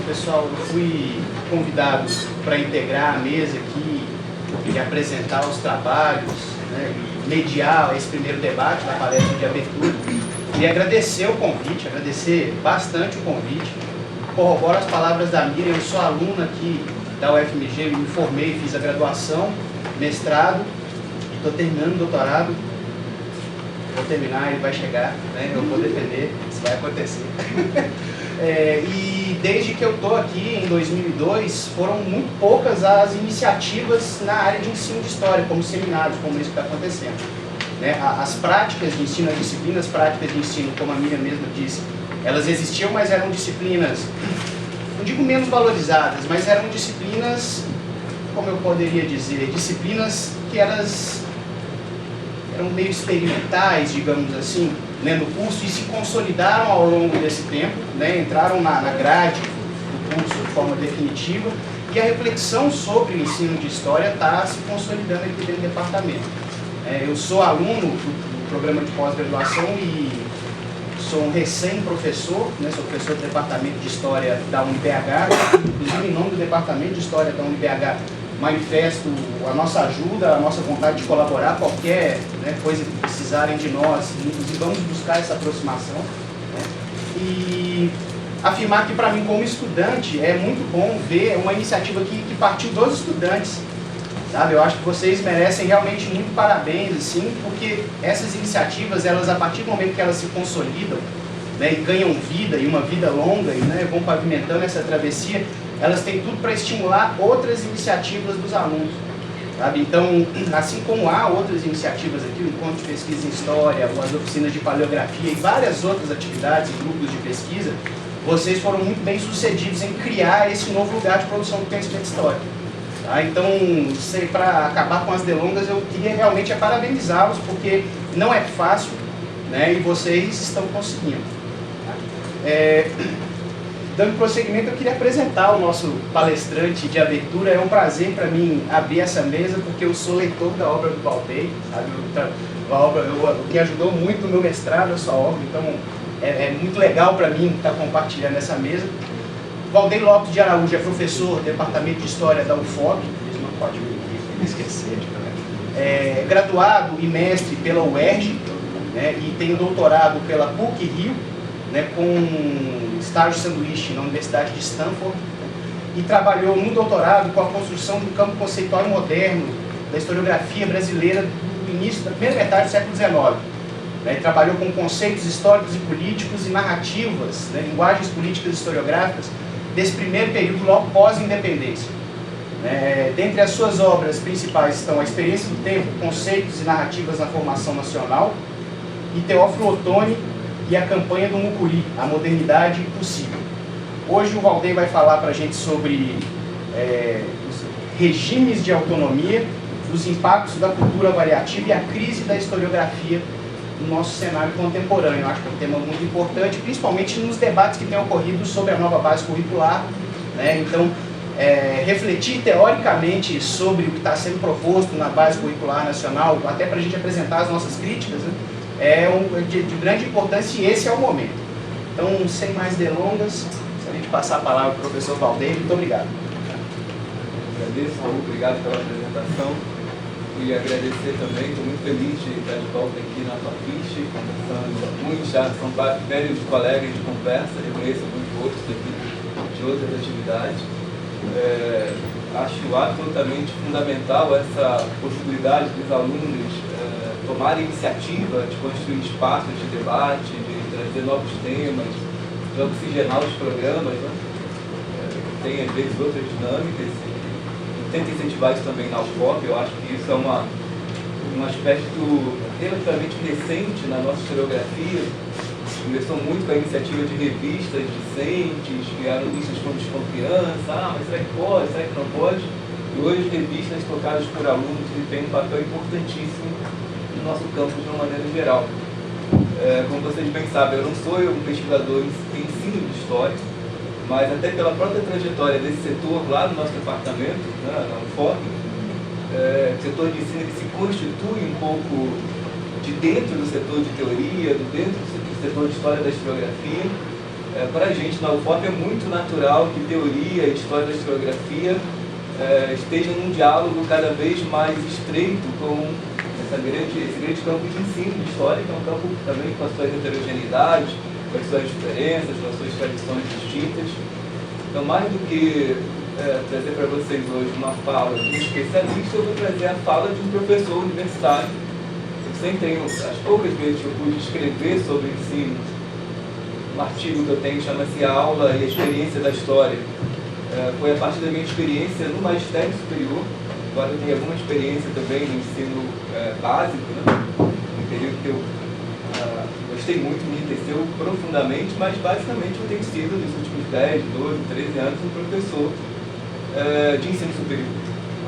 pessoal, eu fui convidado para integrar a mesa aqui e apresentar os trabalhos, né, e mediar esse primeiro debate da palestra de abertura. E agradecer o convite, agradecer bastante o convite. Corroboro as palavras da Miriam, eu sou aluno aqui da UFMG, me formei, fiz a graduação, mestrado, estou terminando o doutorado. Vou terminar, ele vai chegar, né? Eu vou defender, isso vai acontecer. E desde que eu estou aqui, em 2002, foram muito poucas as iniciativas na área de ensino de história, como seminários, como isso que está acontecendo. Né? As práticas de ensino, as disciplinas práticas de ensino, como a Miriam mesma disse, elas existiam, mas eram disciplinas, não digo menos valorizadas, mas eram disciplinas, como eu poderia dizer, disciplinas que elas eram meio experimentais, digamos assim, né, no curso, e se consolidaram ao longo desse tempo, né, entraram na grade do curso de forma definitiva, e a reflexão sobre o ensino de história está se consolidando aqui dentro do departamento. Eu sou aluno do programa de pós-graduação e sou um recém-professor, né, sou professor do departamento de história da UniBH, inclusive em nome do departamento de história da UniBH, manifesto a nossa ajuda, a nossa vontade de colaborar, qualquer, né, coisa que precisarem de nós, inclusive vamos buscar essa aproximação. Né, e afirmar que para mim, como estudante, é muito bom ver uma iniciativa que partiu dos estudantes, sabe? Eu acho que vocês merecem realmente muito parabéns, assim, porque essas iniciativas, elas, a partir do momento que elas se consolidam, né, e ganham vida, e uma vida longa, e, né, vão pavimentando essa travessia, elas têm tudo para estimular outras iniciativas dos alunos, sabe? Então, assim como há outras iniciativas aqui, o Encontro de Pesquisa em História, as oficinas de paleografia e várias outras atividades e grupos de pesquisa, vocês foram muito bem sucedidos em criar esse novo lugar de produção do conhecimento histórico. Tá? Então, para acabar com as delongas, eu queria realmente parabenizá-los, porque não é fácil, né, e vocês estão conseguindo. Tá? Dando prosseguimento, eu queria apresentar o nosso palestrante de abertura. É um prazer para mim abrir essa mesa, porque eu sou leitor da obra do Valdeir, sabe? O que ajudou muito no meu mestrado, a sua obra, então é muito legal para mim estar compartilhando essa mesa. Valdeir Lopes de Araújo é professor do Departamento de História da UFOP, isso não pode me esquecer, né? Graduado e mestre pela UERJ, né? E tem doutorado pela PUC-Rio, né, com estágio sanduíche na Universidade de Stanford, e trabalhou no doutorado com a construção do campo conceitual e moderno da historiografia brasileira do início da primeira metade do século XIX. Né, e trabalhou com conceitos históricos e políticos e narrativas, né, linguagens políticas e historiográficas desse primeiro período logo pós-independência. Dentre as suas obras principais estão A Experiência do Tempo, Conceitos e Narrativas na Formação Nacional, e Teófilo Otoni e a Campanha do Mucuri, A Modernidade Possível. Hoje o Valdeir vai falar para a gente sobre os regimes de autonomia, os impactos da cultura variativa e a crise da historiografia no nosso cenário contemporâneo. Eu acho que é um tema muito importante, principalmente nos debates que têm ocorrido sobre a nova base curricular, né? Então, refletir teoricamente sobre o que está sendo proposto na base curricular nacional, até para a gente apresentar as nossas críticas, né? É de grande importância, e esse é o momento. Então, sem mais delongas, gostaria de passar a palavra para o professor Valdeir. Muito obrigado. Agradeço, Raul, obrigado pela apresentação. E agradecer também, estou muito feliz de estar de volta aqui na FAFISH, conversando muito já, são velhos colegas de conversa, eu conheço muitos outros aqui de outras atividades. Acho absolutamente fundamental essa possibilidade dos alunos tomar iniciativa de construir espaços de debate, de trazer novos temas, de oxigenar os programas, né? Tem às vezes outras dinâmicas, e tenta incentivar isso também na UFOP. Eu acho que isso é um aspecto relativamente recente na nossa historiografia. Começou muito com a iniciativa de revistas discentes, que eram vistas com desconfiança, mas será que pode, será que não pode? E hoje revistas tocadas por alunos têm um papel importantíssimo no nosso campo de uma maneira geral. Como vocês bem sabem, eu não sou um pesquisador em ensino de história, mas até pela própria trajetória desse setor lá no nosso departamento, né, na UFOP, o setor de ensino ele se constitui um pouco de dentro do setor de teoria, dentro do setor de história da historiografia. para a gente na UFOP é muito natural que teoria e história da historiografia estejam num diálogo cada vez mais estreito com esse grande campo de ensino de história, que é um campo também com as suas heterogeneidades, com as suas diferenças, com as suas tradições distintas. Então, mais do que trazer para vocês hoje uma fala de um especialista, eu vou trazer a fala de um professor universitário. Eu sempre tenho, as poucas vezes que eu pude escrever sobre ensino, um artigo que eu tenho chama-se A Aula e a Experiência da História. Foi a partir da minha experiência no magistério superior. Agora eu tenho alguma experiência também no ensino básico, né? Um período que eu gostei muito, me enriqueceu profundamente, mas basicamente eu tenho sido, nos últimos 10, 12, 13 anos, um professor de ensino superior.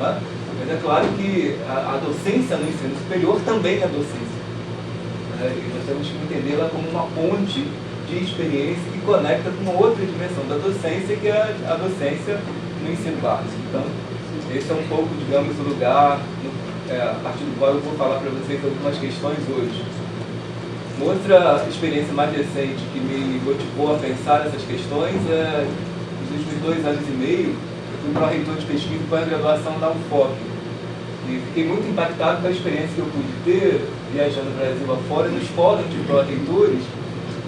Né? Mas é claro que a docência no ensino superior também é docência. E nós temos que entendê-la como uma ponte de experiência que conecta com uma outra dimensão da docência, que é a docência no ensino básico. Então, esse é um pouco, digamos, o lugar a partir do qual eu vou falar para vocês algumas questões hoje. Uma outra experiência mais recente que me motivou a pensar nessas questões nos últimos 2 anos e meio, eu fui pró-reitor de pesquisa e pós-graduação da UFOP. E fiquei muito impactado com a experiência que eu pude ter, viajando no Brasil afora, nos fóruns de pró-reitores,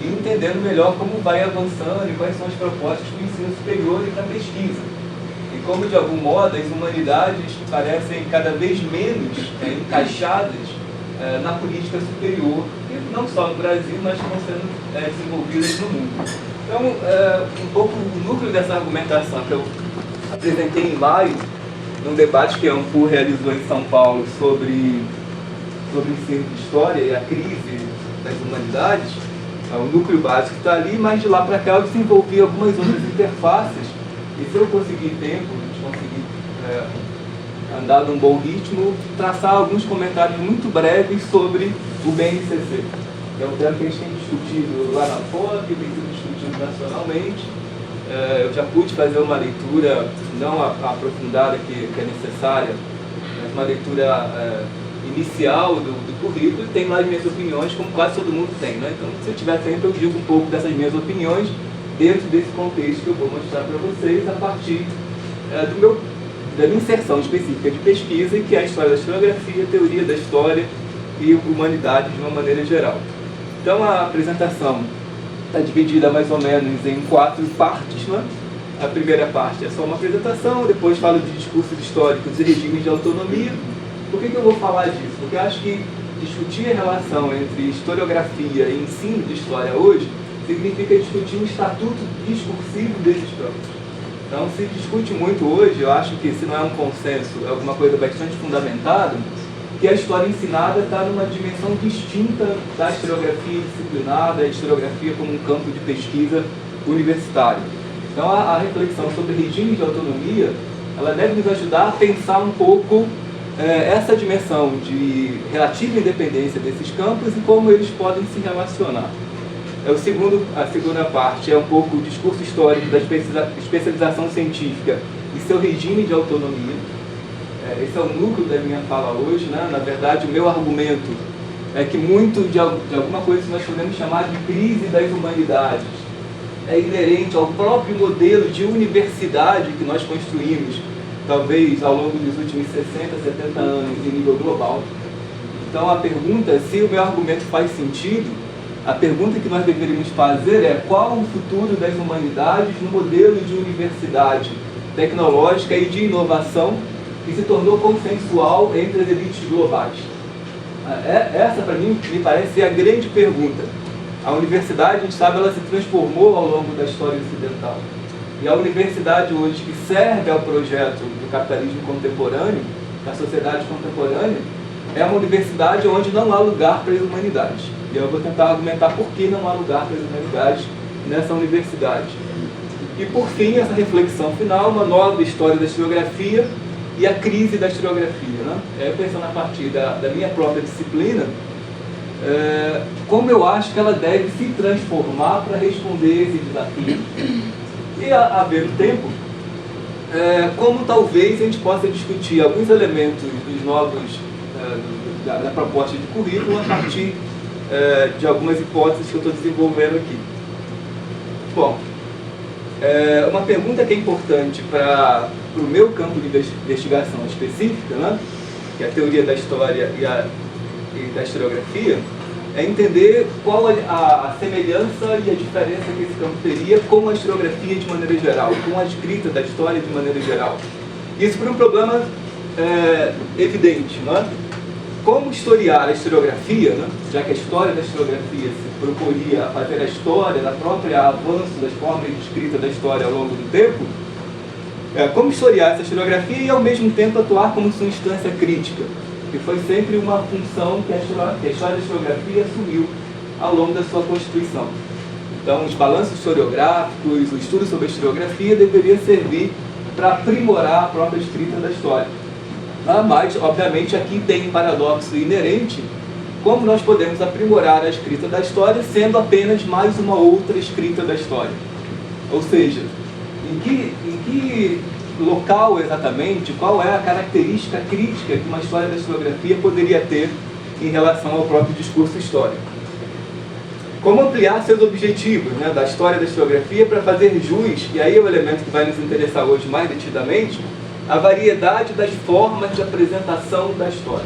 e entendendo melhor como vai avançando e quais são as propostas para o ensino superior e para a pesquisa. E como, de algum modo, as humanidades parecem cada vez menos encaixadas na política superior, não só no Brasil, mas que estão sendo desenvolvidas no mundo. Então, um pouco o núcleo dessa argumentação que eu apresentei em maio, num debate que a Ampur realizou em São Paulo sobre o ensino de história e a crise das humanidades, o núcleo básico está ali, mas de lá para cá eu desenvolvi algumas outras interfaces, e se eu conseguir tempo, a gente conseguir andar num bom ritmo, traçar alguns comentários muito breves sobre o BNCC, que é um tema que a gente tem discutido lá na FOP, tem sido discutido nacionalmente. Eu já pude fazer uma leitura, não aprofundada que é necessária, mas uma leitura inicial do currículo, e tem lá as minhas opiniões, como quase todo mundo tem, né? Então, se eu tiver tempo, eu digo um pouco dessas minhas opiniões dentro desse contexto que eu vou mostrar para vocês a partir da minha inserção específica de pesquisa, que é a história da historiografia, teoria da história e humanidades de uma maneira geral. Então, a apresentação está dividida mais ou menos em 4 partes, né? A primeira parte é só uma apresentação, depois falo de discursos históricos e regimes de autonomia. Por que eu vou falar disso? Porque eu acho que discutir a relação entre historiografia e ensino de história hoje significa discutir um estatuto discursivo desses campos. Então, se discute muito hoje, eu acho que se não é um consenso, é alguma coisa bastante fundamentada, que a história ensinada está numa dimensão distinta da historiografia disciplinada, da historiografia como um campo de pesquisa universitário. Então, a reflexão sobre regime de autonomia, ela deve nos ajudar a pensar um pouco essa dimensão de relativa independência desses campos e como eles podem se relacionar. A segunda parte é um pouco o discurso histórico da especialização científica e seu regime de autonomia. Esse é o núcleo da minha fala hoje, né? Na verdade, o meu argumento é que muito de alguma coisa que nós podemos chamar de crise das humanidades é inerente ao próprio modelo de universidade que nós construímos, talvez ao longo dos últimos 60, 70 anos em nível global. Então a pergunta, se o meu argumento faz sentido, a pergunta que nós deveríamos fazer é qual o futuro das humanidades no modelo de universidade tecnológica e de inovação que se tornou consensual entre as elites globais. Essa, para mim, me parece ser a grande pergunta. A universidade, a gente sabe, ela se transformou ao longo da história ocidental. E a universidade hoje, que serve ao projeto do capitalismo contemporâneo, da sociedade contemporânea, é uma universidade onde não há lugar para as humanidades. E eu vou tentar argumentar por que não há lugar para as humanidades nessa universidade. E por fim, essa reflexão final, uma nova história da historiografia e a crise da historiografia, né? Pensando a partir da minha própria disciplina, como eu acho que ela deve se transformar para responder esse desafio. E, a ver o tempo, como talvez a gente possa discutir alguns elementos dos novos, da proposta de currículo a partir de algumas hipóteses que eu estou desenvolvendo aqui. Bom, uma pergunta que é importante para o meu campo de investigação específica, né, que é a teoria da história e da historiografia, é entender qual a semelhança e a diferença que esse campo teria com a historiografia de maneira geral, com a escrita da história de maneira geral. Isso por um problema evidente, né? Como historiar a historiografia, né? Já que a história da historiografia se proporia a fazer a história da própria avanço das formas de escrita da história ao longo do tempo, como historiar essa historiografia e ao mesmo tempo atuar como sua instância crítica, que foi sempre uma função que a história da historiografia assumiu ao longo da sua constituição. Então, os balanços historiográficos, o estudo sobre a historiografia deveria servir para aprimorar a própria escrita da história. Mas, obviamente, aqui tem um paradoxo inerente: como nós podemos aprimorar a escrita da história sendo apenas mais uma outra escrita da história? Ou seja, em que local exatamente, qual é a característica crítica que uma história da historiografia poderia ter em relação ao próprio discurso histórico? Como ampliar seus objetivos, né, da história da historiografia para fazer jus, e aí é o elemento que vai nos interessar hoje mais detidamente, a variedade das formas de apresentação da história.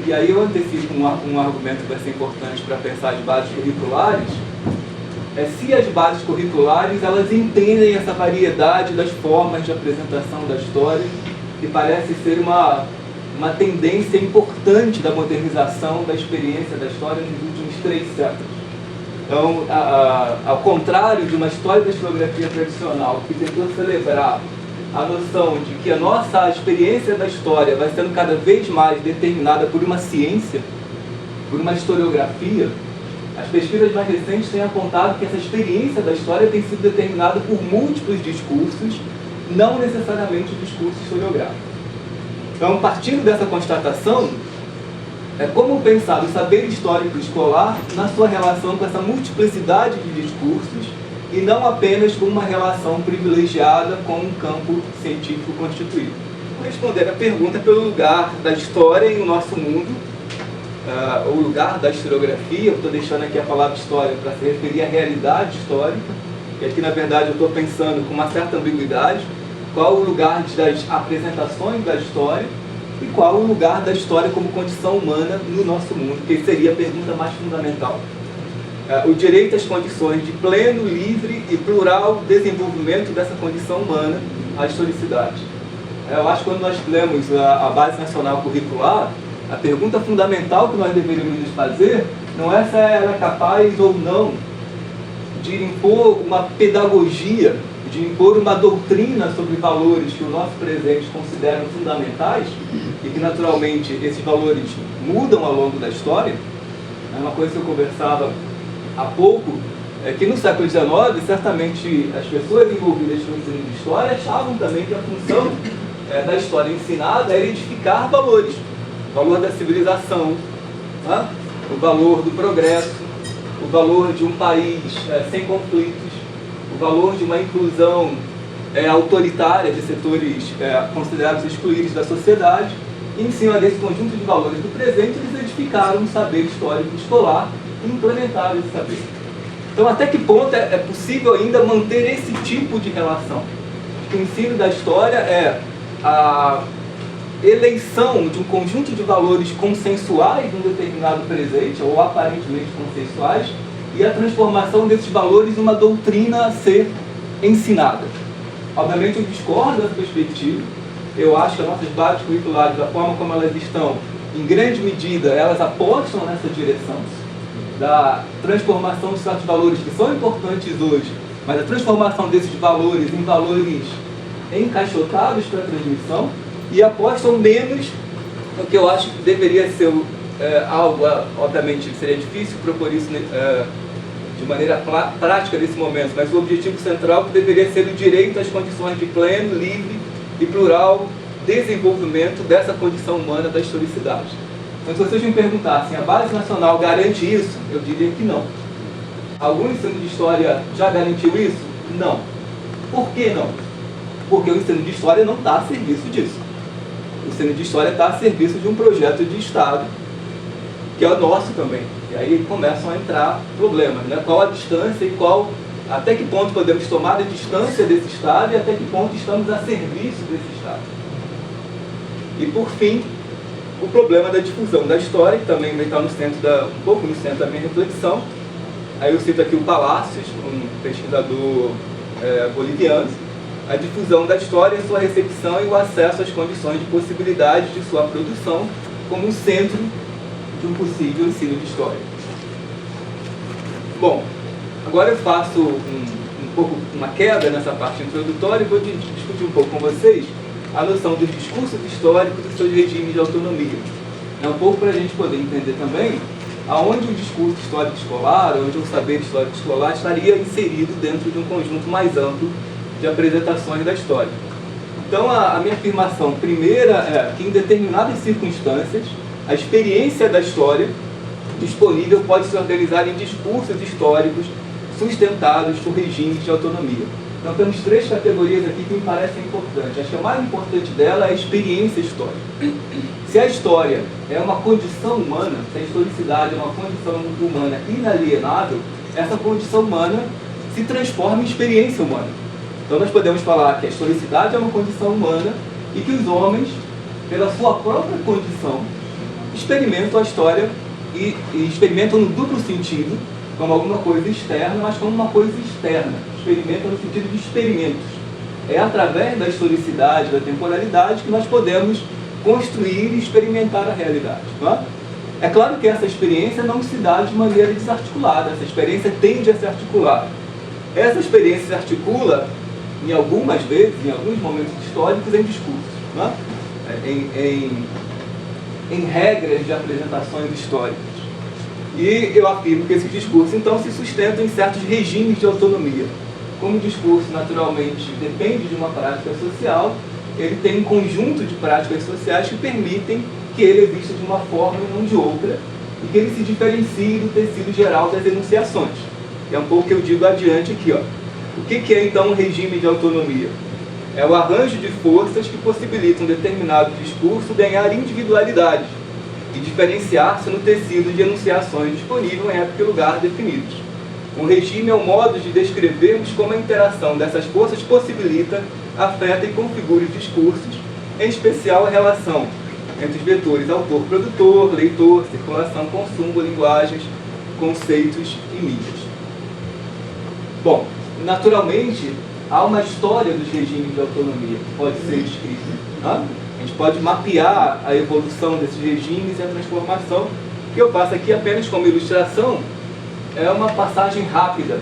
E aí eu antecipo um argumento que vai ser importante para pensar as bases curriculares, se as bases curriculares elas entendem essa variedade das formas de apresentação da história, que parece ser uma tendência importante da modernização da experiência da história nos últimos 3 séculos. Então, ao contrário de uma história da historiografia tradicional, que tentou celebrar a noção de que a nossa experiência da história vai sendo cada vez mais determinada por uma ciência, por uma historiografia, as pesquisas mais recentes têm apontado que essa experiência da história tem sido determinada por múltiplos discursos, não necessariamente o discurso historiográfico. Então, partindo dessa constatação, como pensar o saber histórico escolar na sua relação com essa multiplicidade de discursos e não apenas com uma relação privilegiada com um campo científico constituído. Vou responder a pergunta pelo lugar da história em o nosso mundo, o lugar da historiografia. Eu estou deixando aqui a palavra história para se referir à realidade histórica, e aqui na verdade eu estou pensando com uma certa ambiguidade qual o lugar das apresentações da história e qual o lugar da história como condição humana no nosso mundo, que seria a pergunta mais fundamental. O direito às condições de pleno, livre e plural desenvolvimento dessa condição humana, a historicidade. Eu acho que quando nós lemos a Base Nacional Curricular, a pergunta fundamental que nós deveríamos nos fazer não é se ela é capaz ou não de impor uma pedagogia, de impor uma doutrina sobre valores que o nosso presente considera fundamentais e que naturalmente esses valores mudam ao longo da história. É uma coisa que eu conversava há pouco, é que no século XIX, certamente as pessoas envolvidas no ensino de história achavam também que a função da história ensinada era edificar valores. O valor da civilização, né? O valor do progresso, o valor de um país sem conflitos, o valor de uma inclusão autoritária de setores considerados excluídos da sociedade. E em cima desse conjunto de valores do presente, eles edificaram um saber histórico escolar e implementaram esse saber. Então, até que ponto é possível ainda manter esse tipo de relação? O ensino da história é a eleição de um conjunto de valores consensuais de um determinado presente, ou aparentemente consensuais, e a transformação desses valores em uma doutrina a ser ensinada. Obviamente, eu discordo dessa perspectiva. Eu acho que as nossas bases curriculares, da forma como elas estão, em grande medida, elas apostam nessa direção da transformação de certos valores que são importantes hoje, mas a transformação desses valores em valores encaixotados para a transmissão, e apostam menos no que eu acho que deveria ser algo, obviamente seria difícil propor isso de maneira prática nesse momento, mas o objetivo central que deveria ser o direito às condições de pleno, livre e plural desenvolvimento dessa condição humana da historicidade. Então, se vocês me perguntassem, a Base Nacional garante isso? Eu diria que não. Algum ensino de história já garantiu isso? Não. Por que não? Porque o ensino de história não está a serviço disso. O ensino de história está a serviço de um projeto de Estado que é o nosso também. E aí começam a entrar problemas, né? Qual a distância e até que ponto podemos tomar a distância desse Estado e até que ponto estamos a serviço desse Estado. E por fim, o problema da difusão da história, que também vai estar um pouco no centro da minha reflexão. Aí eu cito aqui o Palacios, um pesquisador boliviano. A difusão da história, sua recepção e o acesso às condições de possibilidade de sua produção como um centro de um possível ensino de história. Bom, agora eu faço um pouco uma queda nessa parte introdutória e vou discutir um pouco com vocês a noção dos discursos históricos e dos seus regimes de autonomia. É um pouco para a gente poder entender também aonde o discurso histórico escolar, onde o saber histórico escolar estaria inserido dentro de um conjunto mais amplo de apresentações da história. Então, a minha afirmação primeira é que, em determinadas circunstâncias, a experiência da história disponível pode se organizar em discursos históricos sustentados por regimes de autonomia. Então, temos 3 categorias aqui que me parecem importantes. Acho que a mais importante dela é a experiência histórica. Se a história é uma condição humana, se a historicidade é uma condição humana inalienável, essa condição humana se transforma em experiência humana. Então, nós podemos falar que a historicidade é uma condição humana e que os homens, pela sua própria condição, experimentam a história e experimentam no duplo sentido, como alguma coisa externa, mas como uma coisa externa. Experimentam no sentido de experimentos. É através da historicidade, da temporalidade, que nós podemos construir e experimentar a realidade. Não é? É claro que essa experiência não se dá de maneira desarticulada, essa experiência tende a se articular. Essa experiência se articula, em algumas vezes, em alguns momentos históricos, em discursos, não é? Em regras de apresentações históricas. E eu afirmo que esses discursos, então, se sustentam em certos regimes de autonomia. Como o discurso, naturalmente, depende de uma prática social, ele tem um conjunto de práticas sociais que permitem que ele exista de uma forma e não de outra, e que ele se diferencie do tecido geral das enunciações. É um pouco o que eu digo adiante aqui, ó. O que é, então, um regime de autonomia? É o arranjo de forças que possibilitam um determinado discurso ganhar individualidade e diferenciar-se no tecido de enunciações disponível em época e lugar definidos. Um regime é o modo de descrevermos como a interação dessas forças possibilita, afeta e configura os discursos, em especial a relação entre os vetores autor-produtor, leitor, circulação, consumo, linguagens, conceitos e mídias. Bom, naturalmente, há uma história dos regimes de autonomia que pode ser escrita. Né? A gente pode mapear a evolução desses regimes e a transformação. O que eu faço aqui apenas como ilustração é uma passagem rápida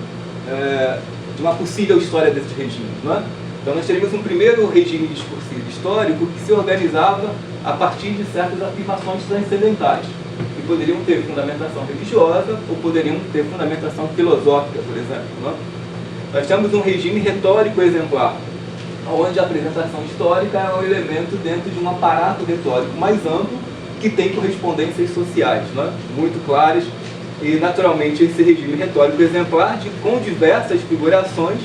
de uma possível história desses regimes. Não é? Então nós teríamos um primeiro regime discursivo histórico que se organizava a partir de certas afirmações transcendentais, que poderiam ter fundamentação religiosa ou poderiam ter fundamentação filosófica, por exemplo. Não é? Nós temos um regime retórico exemplar, onde a apresentação histórica é um elemento dentro de um aparato retórico mais amplo que tem correspondências sociais, né? Muito claras, e naturalmente esse regime retórico exemplar, com diversas figurações,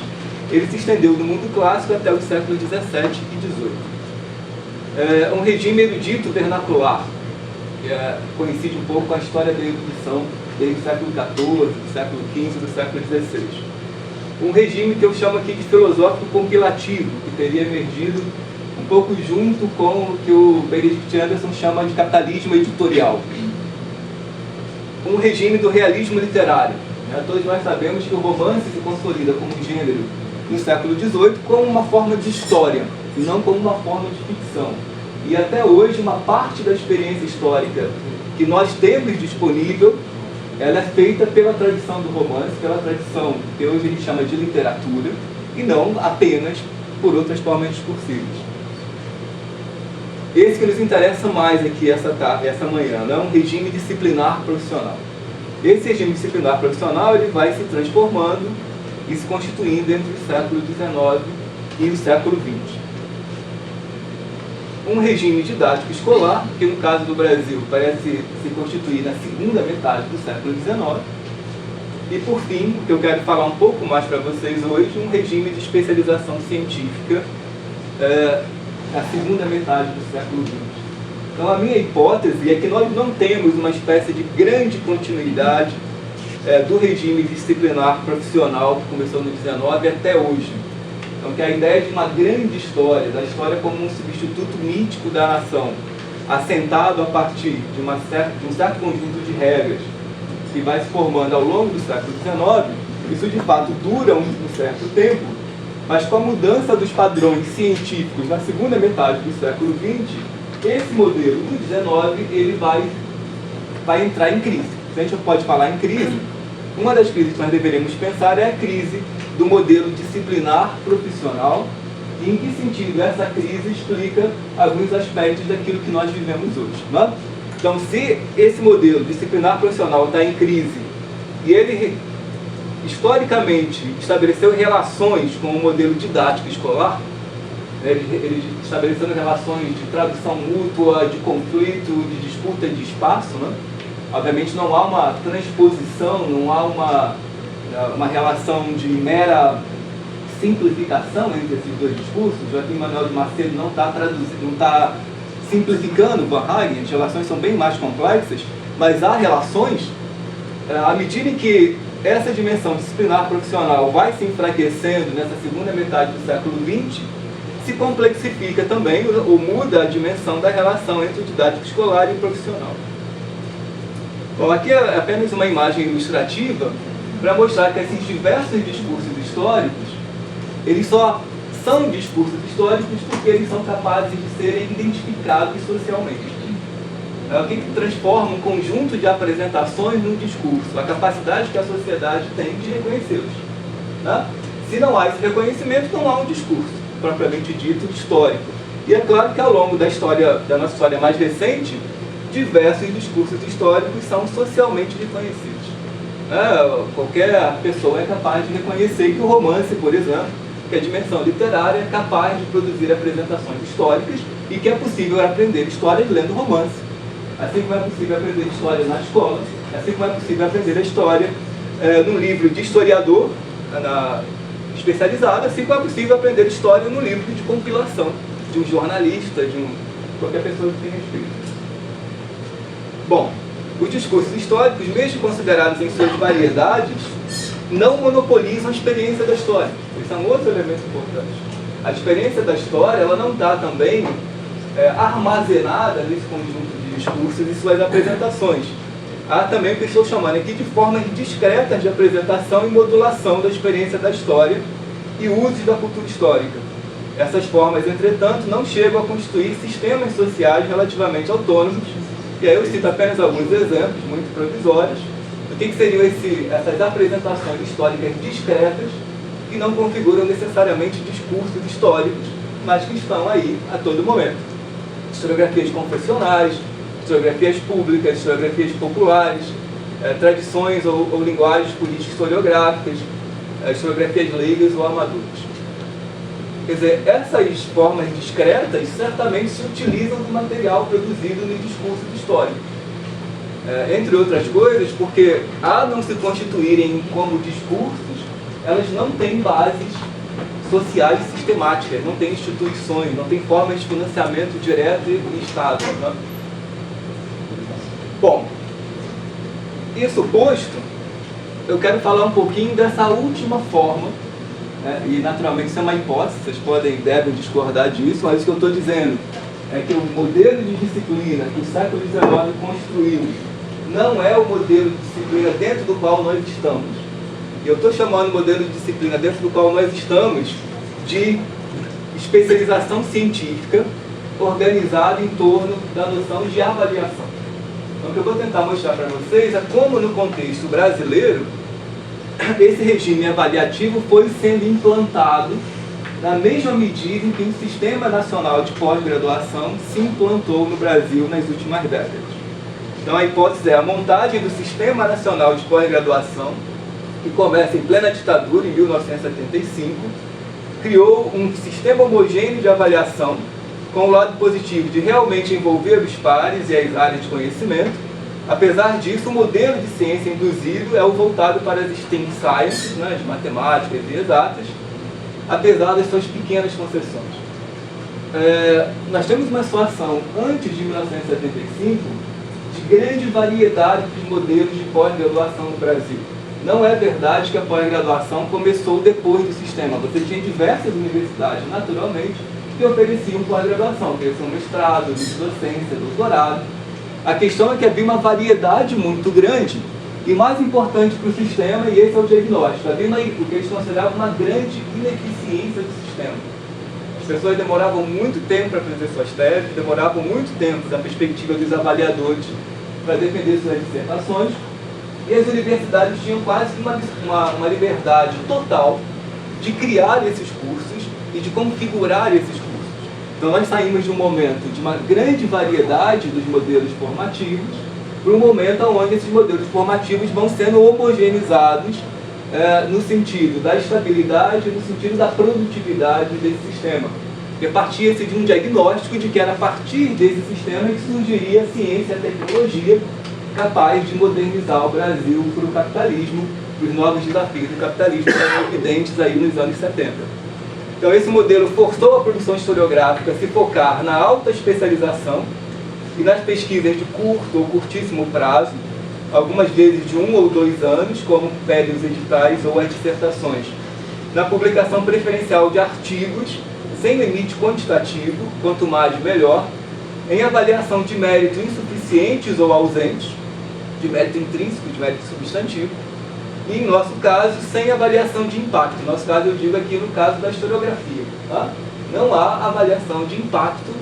ele se estendeu do mundo clássico até os séculos XVII e XVIII. Um regime erudito vernacular, que coincide um pouco com a história da erudição desde o século XIV, do século XV, do século XVI. Um regime que eu chamo aqui de filosófico compilativo, que teria emergido um pouco junto com o que o Benedict Anderson chama de capitalismo editorial. Um regime do realismo literário. Todos nós sabemos que o romance se consolida como gênero no século XVIII como uma forma de história, e não como uma forma de ficção. E até hoje, uma parte da experiência histórica que nós temos disponível, ela é feita pela tradição do romance, pela tradição que hoje a gente chama de literatura, e não apenas por outras formas discursivas. Esse que nos interessa mais aqui essa manhã, é um regime disciplinar profissional. Esse regime disciplinar profissional ele vai se transformando e se constituindo entre o século XIX e o século XX. Um regime didático escolar, que no caso do Brasil parece se constituir na segunda metade do século XIX. E por fim, o que eu quero falar um pouco mais para vocês hoje, um regime de especialização científica na segunda metade do século XX. Então, a minha hipótese é que nós não temos uma espécie de grande continuidade do regime disciplinar profissional que começou no 19 até hoje. Então, que a ideia de uma grande história, da história como um substituto mítico da nação, assentado a partir de um certo conjunto de regras que vai se formando ao longo do século XIX, isso de fato dura um certo tempo, mas com a mudança dos padrões científicos na segunda metade do século XX, esse modelo do 19 ele vai entrar em crise. Se a gente pode falar em crise, uma das crises que nós deveríamos pensar é a crise do modelo disciplinar profissional, e em que sentido essa crise explica alguns aspectos daquilo que nós vivemos hoje. Né? Então, se esse modelo disciplinar profissional está em crise, e ele historicamente estabeleceu relações com o modelo didático escolar, ele estabelecendo relações de tradução mútua, de conflito, de disputa de espaço, né? Obviamente não há uma transposição, não há uma relação de mera simplificação entre esses dois discursos. Joaquim Manuel de Macedo não está simplificando Van Hagen, as relações são bem mais complexas, mas há relações, à medida em que essa dimensão disciplinar profissional vai se enfraquecendo nessa segunda metade do século XX, se complexifica também ou muda a dimensão da relação entre o didático escolar e o profissional. Bom, aqui é apenas uma imagem ilustrativa para mostrar que esses diversos discursos históricos, eles só são discursos históricos porque eles são capazes de serem identificados socialmente. O que transforma um conjunto de apresentações num discurso? A capacidade que a sociedade tem de reconhecê-los. Né? Se não há esse reconhecimento, não há um discurso propriamente dito histórico. E é claro que ao longo da nossa história mais recente, diversos discursos históricos são socialmente reconhecidos. Qualquer pessoa é capaz de reconhecer que o romance, por exemplo, que a dimensão literária é capaz de produzir apresentações históricas e que é possível aprender história lendo romance. Assim como é possível aprender história na escola, assim como é possível aprender a história num livro de historiador especializado, assim como é possível aprender história num livro de compilação de um jornalista, de qualquer pessoa que tenha escrito. Bom, os discursos históricos, mesmo considerados em suas variedades, não monopolizam a experiência da história. Esse é um outro elemento importante. A experiência da história ela não está também armazenada nesse conjunto de discursos e suas apresentações. Há também o que estou chamando aqui de formas discretas de apresentação e modulação da experiência da história e usos da cultura histórica. Essas formas, entretanto, não chegam a constituir sistemas sociais relativamente autônomos. E aí eu cito apenas alguns exemplos, muito provisórios, do que seriam essas apresentações históricas discretas que não configuram necessariamente discursos históricos, mas que estão aí a todo momento. Historiografias confessionais, historiografias públicas, historiografias populares, tradições ou linguagens políticas historiográficas, historiografias leigas ou amadoras. Quer dizer, essas formas discretas certamente se utilizam do material produzido nos discursos históricos. Entre outras coisas, porque, a não se constituírem como discursos, elas não têm bases sociais sistemáticas, não têm instituições, não têm formas de financiamento direto e Estado. Né? Bom, isso posto, eu quero falar um pouquinho dessa última forma, e naturalmente isso é uma hipótese, vocês devem discordar disso, mas o que eu estou dizendo é que o modelo de disciplina que o século XIX construiu não é o modelo de disciplina dentro do qual nós estamos. Eu estou chamando o modelo de disciplina dentro do qual nós estamos de especialização científica organizada em torno da noção de avaliação. Então, o que eu vou tentar mostrar para vocês é como, no contexto brasileiro, esse regime avaliativo foi sendo implantado na mesma medida em que o Sistema Nacional de Pós-Graduação se implantou no Brasil nas últimas décadas. Então, a hipótese é a montagem do Sistema Nacional de Pós-Graduação, que começa em plena ditadura, em 1975, criou um sistema homogêneo de avaliação, com o lado positivo de realmente envolver os pares e as áreas de conhecimento. Apesar disso, o modelo de ciência induzido é o voltado para as STEM Sciences, né, as matemáticas e exatas, apesar das suas pequenas concessões. nós temos uma situação antes de 1975 de grande variedade de modelos de pós-graduação no Brasil. Não é verdade que a pós-graduação começou depois do sistema. Você tinha diversas universidades, naturalmente, que ofereciam pós-graduação, ofereciam mestrado, docência, doutorado. A questão é que havia uma variedade muito grande e, mais importante para o sistema, e esse é o diagnóstico, havia o que eles consideravam uma grande ineficiência do sistema. As pessoas demoravam muito tempo para fazer suas teses, demoravam muito tempo da perspectiva dos avaliadores para defender suas dissertações, e as universidades tinham quase uma liberdade total de criar esses cursos e de configurar esses cursos. Então nós saímos de um momento de uma grande variedade dos modelos formativos para um momento onde esses modelos formativos vão sendo homogeneizados no sentido da estabilidade, no sentido da produtividade desse sistema. Porque partia-se de um diagnóstico de que era a partir desse sistema que surgiria a ciência e a tecnologia capaz de modernizar o Brasil para o capitalismo, para os novos desafios do capitalismo que eram evidentes aí nos anos 70. Então esse modelo forçou a produção historiográfica a se focar na alta especialização e nas pesquisas de curto ou curtíssimo prazo, algumas vezes de 1 ou 2 anos, como pedem os editais ou as dissertações, na publicação preferencial de artigos sem limite quantitativo, quanto mais melhor, em avaliação de méritos insuficientes ou ausentes, de mérito intrínseco, de mérito substantivo, e, em nosso caso, sem avaliação de impacto. No nosso caso, eu digo aqui no caso da historiografia. Tá? Não há avaliação de impacto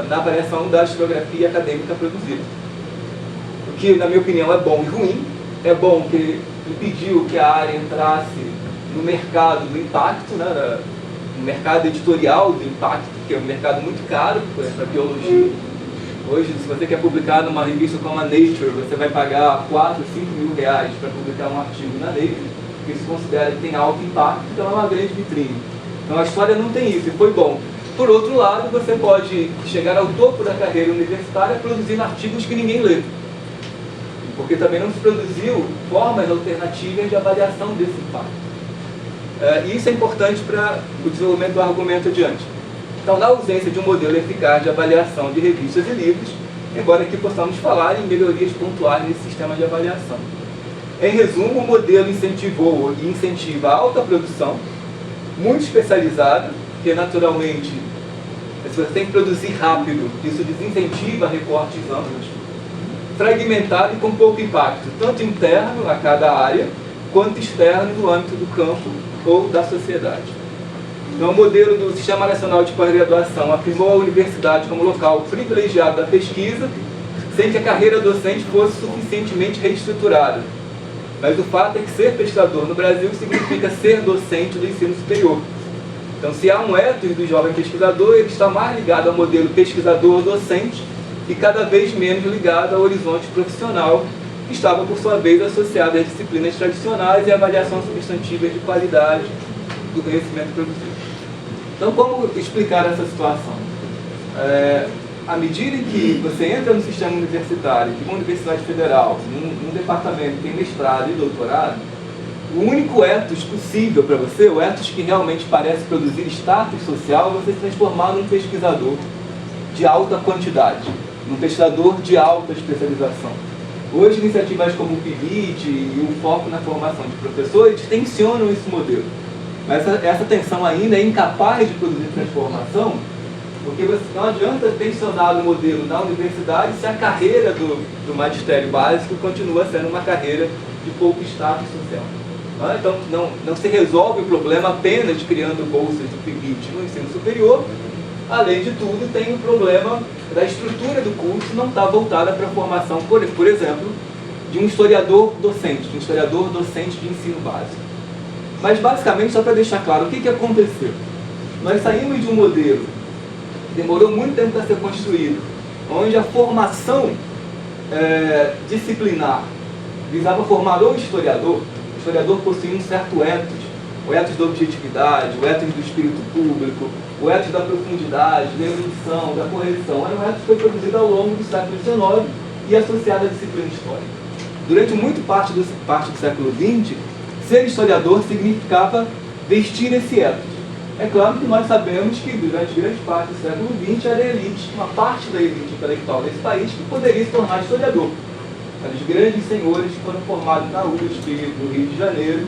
na avaliação da historiografia acadêmica produzida. O que, na minha opinião, é bom e ruim. É bom que impediu que a área entrasse no mercado do impacto, né? No mercado editorial do impacto, que é um mercado muito caro para a biologia. Hoje, se você quer publicar numa revista como a Nature, você vai pagar 4, 5 mil reais para publicar um artigo na Nature, porque se considera que tem alto impacto, então é uma grande vitrine. Então a história não tem isso, e foi bom. Por outro lado, você pode chegar ao topo da carreira universitária produzindo artigos que ninguém lê. Porque também não se produziu formas alternativas de avaliação desse impacto. E isso é importante para o desenvolvimento do argumento adiante. Então, na ausência de um modelo eficaz de avaliação de revistas e livros, embora aqui possamos falar em melhorias pontuais nesse sistema de avaliação. Em resumo, o modelo incentivou e incentiva a alta produção, muito especializada, porque naturalmente, se você tem que produzir rápido, isso desincentiva recortes amplos, fragmentado e com pouco impacto, tanto interno a cada área, quanto externo no âmbito do campo ou da sociedade. Então, o modelo do Sistema Nacional de Pós-Graduação afirmou a universidade como local privilegiado da pesquisa, sem que a carreira docente fosse suficientemente reestruturada. Mas o fato é que ser pesquisador no Brasil significa ser docente do ensino superior. Então, se há um ethos do jovem pesquisador, ele está mais ligado ao modelo pesquisador-docente e cada vez menos ligado ao horizonte profissional, que estava, por sua vez, associado às disciplinas tradicionais e à avaliação substantiva de qualidade do conhecimento produzido. Então, como explicar essa situação? À medida que você entra no sistema universitário, de uma universidade federal, num departamento que tem mestrado e doutorado, o único ethos possível para você, o ethos que realmente parece produzir status social, é você se transformar num pesquisador de alta quantidade, num pesquisador de alta especialização. Hoje, iniciativas como o PIBIT e o foco na formação de professores tensionam esse modelo. Mas essa tensão ainda é incapaz de produzir transformação, porque não adianta tensionar o modelo na universidade se a carreira do magistério básico continua sendo uma carreira de pouco status social. Então, não se resolve o problema apenas criando bolsas do PIBIT no ensino superior. Além de tudo, tem o problema da estrutura do curso não estar voltada para a formação, por exemplo, de um historiador docente, de ensino básico. Mas, basicamente, só para deixar claro, o que aconteceu? Nós saímos de um modelo que demorou muito tempo para ser construído, onde a formação disciplinar visava formar o historiador possuía um certo ethos, o ethos da objetividade, o ethos do espírito público, o ethos da profundidade, da erudição, da correção. Era um ethos que foi produzido ao longo do século XIX e associado à disciplina histórica. Durante muito parte do século XX, ser historiador significava vestir esse ethos. É claro que nós sabemos que durante grande parte do século XX era a elite, uma parte da elite intelectual desse país que poderia se tornar historiador. Eram os grandes senhores que foram formados na USP, no Rio de Janeiro.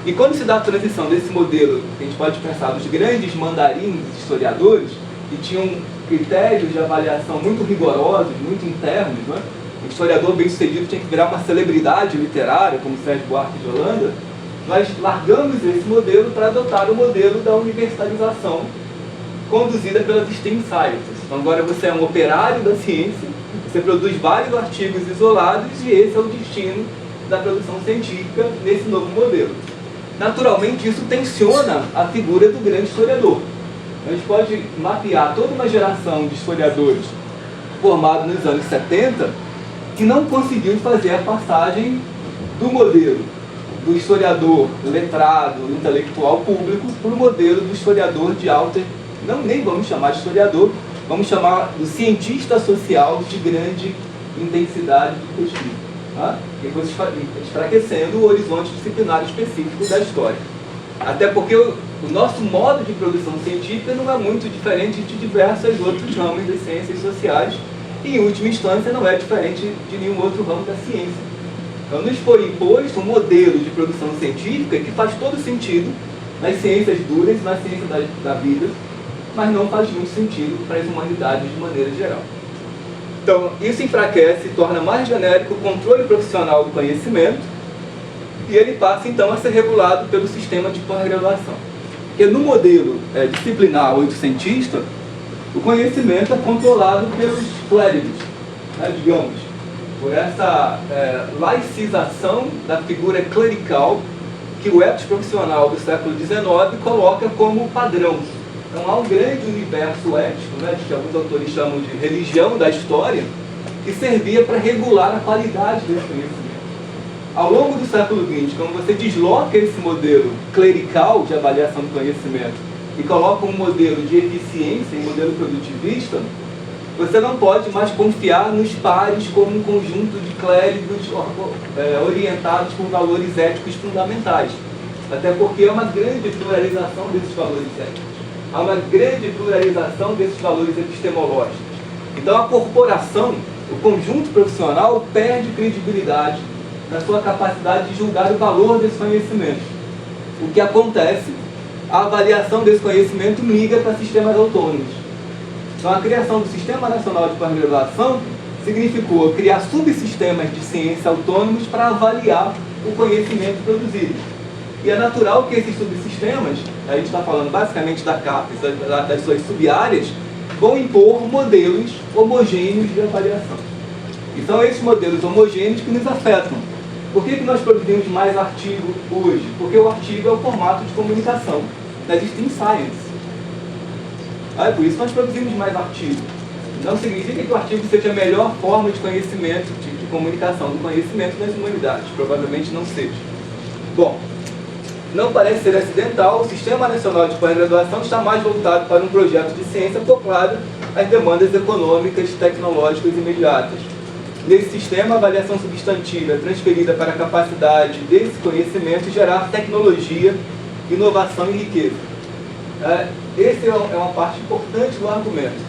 E quando se dá a transição desse modelo, a gente pode pensar dos grandes mandarins historiadores, que tinham critérios de avaliação muito rigorosos, muito internos, né? O historiador bem-sucedido tinha que virar uma celebridade literária, como Sérgio Buarque de Holanda. Nós largamos esse modelo para adotar o modelo da universalização conduzida pelas STEM Sciences. Então agora você é um operário da ciência, você produz vários artigos isolados e esse é o destino da produção científica nesse novo modelo. Naturalmente isso tensiona a figura do grande historiador. A gente pode mapear toda uma geração de historiadores formados nos anos 70 que não conseguiu fazer a passagem do modelo do historiador letrado, intelectual público, para o modelo do historiador de alta, não nem vamos chamar de historiador, vamos chamar do cientista social de grande intensidade de pesquisa. Tá? E foi enfraquecendo o horizonte disciplinar específico da história. Até porque o nosso modo de produção científica não é muito diferente de diversos outros ramos das ciências sociais e, em última instância, não é diferente de nenhum outro ramo da ciência. Então, nos foi imposto um modelo de produção científica que faz todo sentido nas ciências duras, na ciência da vida, mas não faz muito sentido para as humanidades de maneira geral. Então, isso enfraquece e torna mais genérico o controle profissional do conhecimento e ele passa, então, a ser regulado pelo sistema de pós-graduação. Porque no modelo disciplinar oitocentista, o conhecimento é controlado pelos clérigos, né, digamos, por essa laicização da figura clerical que o ethos profissional do século XIX coloca como padrão. Então há um grande universo ético, né, que alguns autores chamam de religião da história, que servia para regular a qualidade desse conhecimento. Ao longo do século XX, quando você desloca esse modelo clerical de avaliação do conhecimento e coloca um modelo de eficiência, um modelo produtivista, você não pode mais confiar nos pares como um conjunto de clérigos orientados por valores éticos fundamentais. Até porque há uma grande pluralização desses valores éticos. Há uma grande pluralização desses valores epistemológicos. Então a corporação, o conjunto profissional, perde credibilidade na sua capacidade de julgar o valor desse conhecimento. O que acontece? A avaliação desse conhecimento migra para sistemas autônomos. Então, a criação do Sistema Nacional de Pós-Graduação significou criar subsistemas de ciência autônomos para avaliar o conhecimento produzido. E é natural que esses subsistemas, a gente está falando basicamente da CAPES, das suas sub-áreas, vão impor modelos homogêneos de avaliação. E são esses modelos homogêneos que nos afetam. Por que nós produzimos mais artigo hoje? Porque o artigo é o formato de comunicação das STEM Science. Por isso nós produzimos mais artigos. Não significa que o artigo seja a melhor forma de conhecimento, de comunicação do conhecimento das humanidades. Provavelmente não seja. Bom, não parece ser acidental, o Sistema Nacional de Pós-Graduação está mais voltado para um projeto de ciência acoplado às demandas econômicas, tecnológicas imediatas. Nesse sistema, a avaliação substantiva é transferida para a capacidade desse conhecimento gerar tecnologia, inovação e riqueza. Essa é uma parte importante do argumento.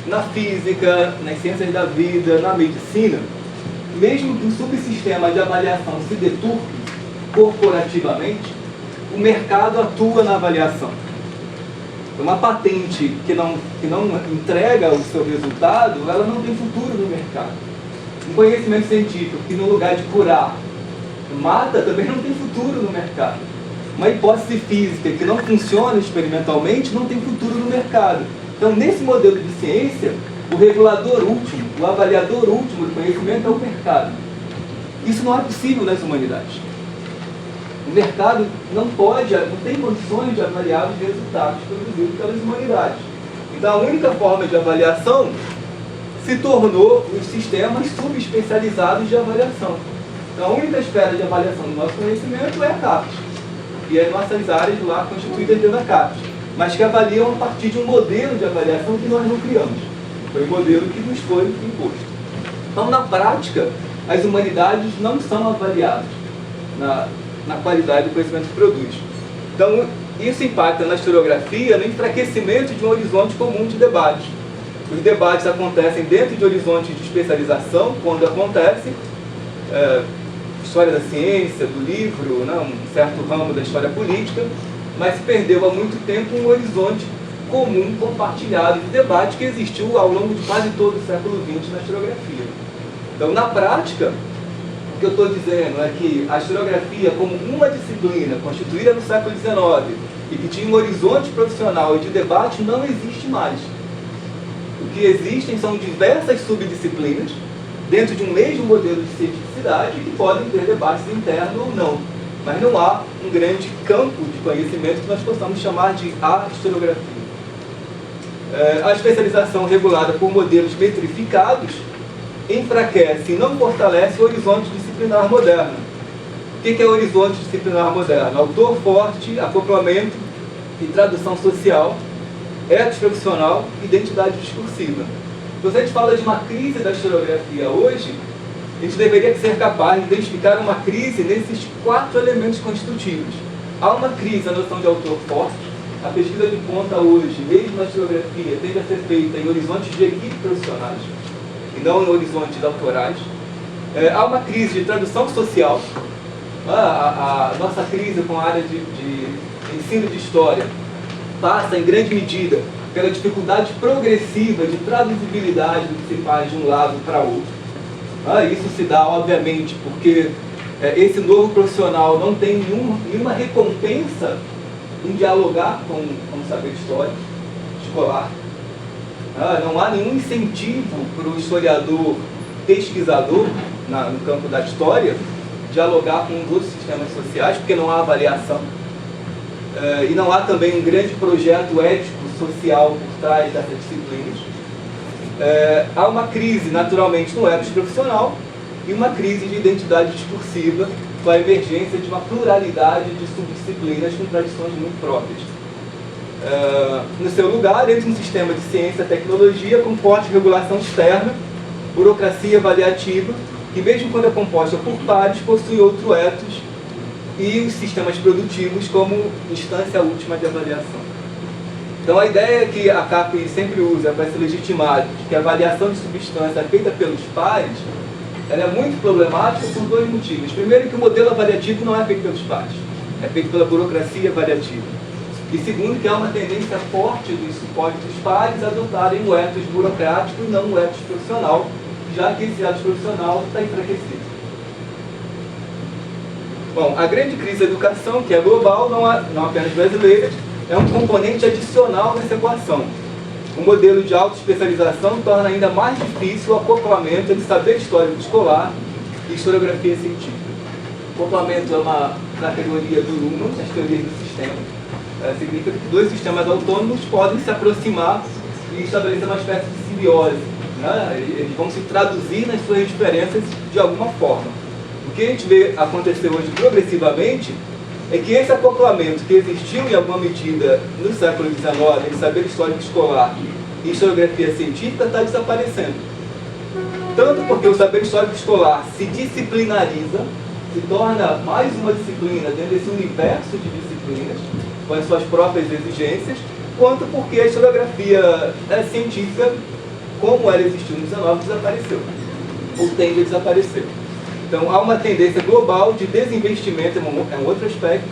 Na física, nas ciências da vida, na medicina, mesmo que o subsistema de avaliação se deturpe corporativamente, o mercado atua na avaliação. Uma patente que não entrega o seu resultado, ela não tem futuro no mercado. Um conhecimento científico que, no lugar de curar, mata, também não tem futuro no mercado. Uma hipótese física que não funciona experimentalmente não tem futuro no mercado. Então, nesse modelo de ciência, o regulador último, o avaliador último do conhecimento é o mercado. Isso não é possível nas humanidades. O mercado não tem condições de avaliar os resultados produzidos pelas humanidades. Então, a única forma de avaliação se tornou os sistemas subespecializados de avaliação. Então, a única esfera de avaliação do nosso conhecimento é a CAPES. E as nossas áreas lá constituídas dentro da CAPES, mas que avaliam a partir de um modelo de avaliação que nós não criamos. Foi um modelo que nos foi imposto. Então, na prática, as humanidades não são avaliadas na qualidade do conhecimento que produz. Então, isso impacta na historiografia no enfraquecimento de um horizonte comum de debate. Os debates acontecem dentro de horizontes de especialização, quando acontecem, história da ciência, do livro, né, um certo ramo da história política, mas se perdeu há muito tempo um horizonte comum, compartilhado de debate que existiu ao longo de quase todo o século XX na historiografia. Então, na prática, o que eu estou dizendo é que a historiografia, como uma disciplina constituída no século XIX e que tinha um horizonte profissional e de debate, não existe mais. O que existem são diversas subdisciplinas dentro de um mesmo modelo de cientificidade que podem ter debates internos ou não. Mas não há um grande campo de conhecimento que nós possamos chamar de a historiografia. A especialização regulada por modelos metrificados enfraquece e não fortalece o horizonte disciplinar moderno. O que é o horizonte disciplinar moderno? Autor forte, acoplamento e tradução social, etos profissional, identidade discursiva. Quando a gente fala de uma crise da historiografia hoje, a gente deveria ser capaz de identificar uma crise nesses 4 elementos constitutivos. Há uma crise na noção de autor forte. A pesquisa de ponta hoje, mesmo na historiografia, tende a ser feita em horizontes de equipes profissionais e não em horizontes autorais. Há uma crise de tradução social. A nossa crise com a área de ensino de história passa, em grande medida, pela dificuldade progressiva de traduzibilidade do que se faz de um lado para outro. Isso se dá, obviamente, porque esse novo profissional não tem nenhuma recompensa em dialogar com o saber histórico escolar. Não há nenhum incentivo para o historiador pesquisador no campo da história dialogar com os outros sistemas sociais, porque não há avaliação. E não há também um grande projeto ético-social por trás dessas disciplinas. Há uma crise, naturalmente, no ethos profissional e uma crise de identidade discursiva com a emergência de uma pluralidade de subdisciplinas com tradições muito próprias. No seu lugar, dentro de um sistema de ciência e tecnologia com forte regulação externa, burocracia avaliativa, que mesmo quando é composta por pares, possui outro ethos, e os sistemas produtivos como instância última de avaliação. Então a ideia que a CAPES sempre usa para se legitimar de que a avaliação de substância é feita pelos pares, ela é muito problemática por 2 motivos. Primeiro, que o modelo avaliativo não é feito pelos pares, é feito pela burocracia avaliativa. E segundo, que há uma tendência forte dos supostos pares a adotarem o ethos burocrático e não o ethos profissional, já que esse ethos profissional está enfraquecido. Bom, a grande crise da educação, que é global, não apenas brasileira, é um componente adicional nessa equação. O modelo de autoespecialização torna ainda mais difícil o acoplamento entre saber histórico escolar e historiografia científica. O acoplamento é uma categoria do Luhmann, as teorias do sistema. Significa que 2 sistemas autônomos podem se aproximar e estabelecer uma espécie de simbiose. Eles vão se traduzir nas suas diferenças de alguma forma. O que a gente vê acontecer hoje progressivamente é que esse acoplamento que existiu em alguma medida no século XIX, em saber histórico escolar e historiografia científica, está desaparecendo. Tanto porque o saber histórico escolar se disciplinariza, se torna mais uma disciplina dentro desse universo de disciplinas, com as suas próprias exigências, quanto porque a historiografia científica, como ela existiu no XIX, desapareceu, ou tende a desaparecer. Então, há uma tendência global de desinvestimento, é um outro aspecto,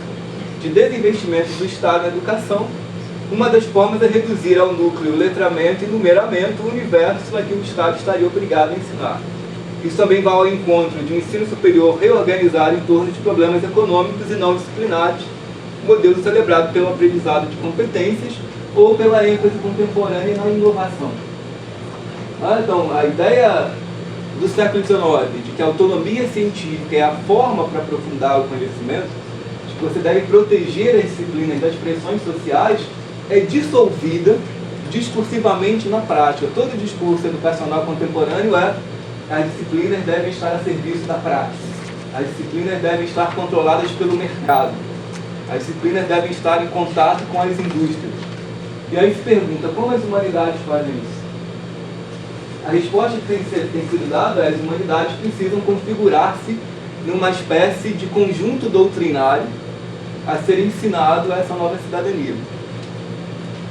de desinvestimento do Estado na educação. Uma das formas é reduzir ao núcleo letramento e numeramento o universo a que o Estado estaria obrigado a ensinar. Isso também vai ao encontro de um ensino superior reorganizado em torno de problemas econômicos e não disciplinares, modelo celebrado pelo aprendizado de competências ou pela ênfase contemporânea na inovação. Então, a ideia do século XIX, de que a autonomia científica é a forma para aprofundar o conhecimento, de que você deve proteger as disciplinas das pressões sociais, é dissolvida discursivamente na prática. Todo discurso educacional contemporâneo as disciplinas devem estar a serviço da prática, as disciplinas devem estar controladas pelo mercado, as disciplinas devem estar em contato com as indústrias. E aí se pergunta, como as humanidades fazem isso? A resposta que tem sido dada é que as humanidades precisam configurar-se numa espécie de conjunto doutrinário a ser ensinado a essa nova cidadania.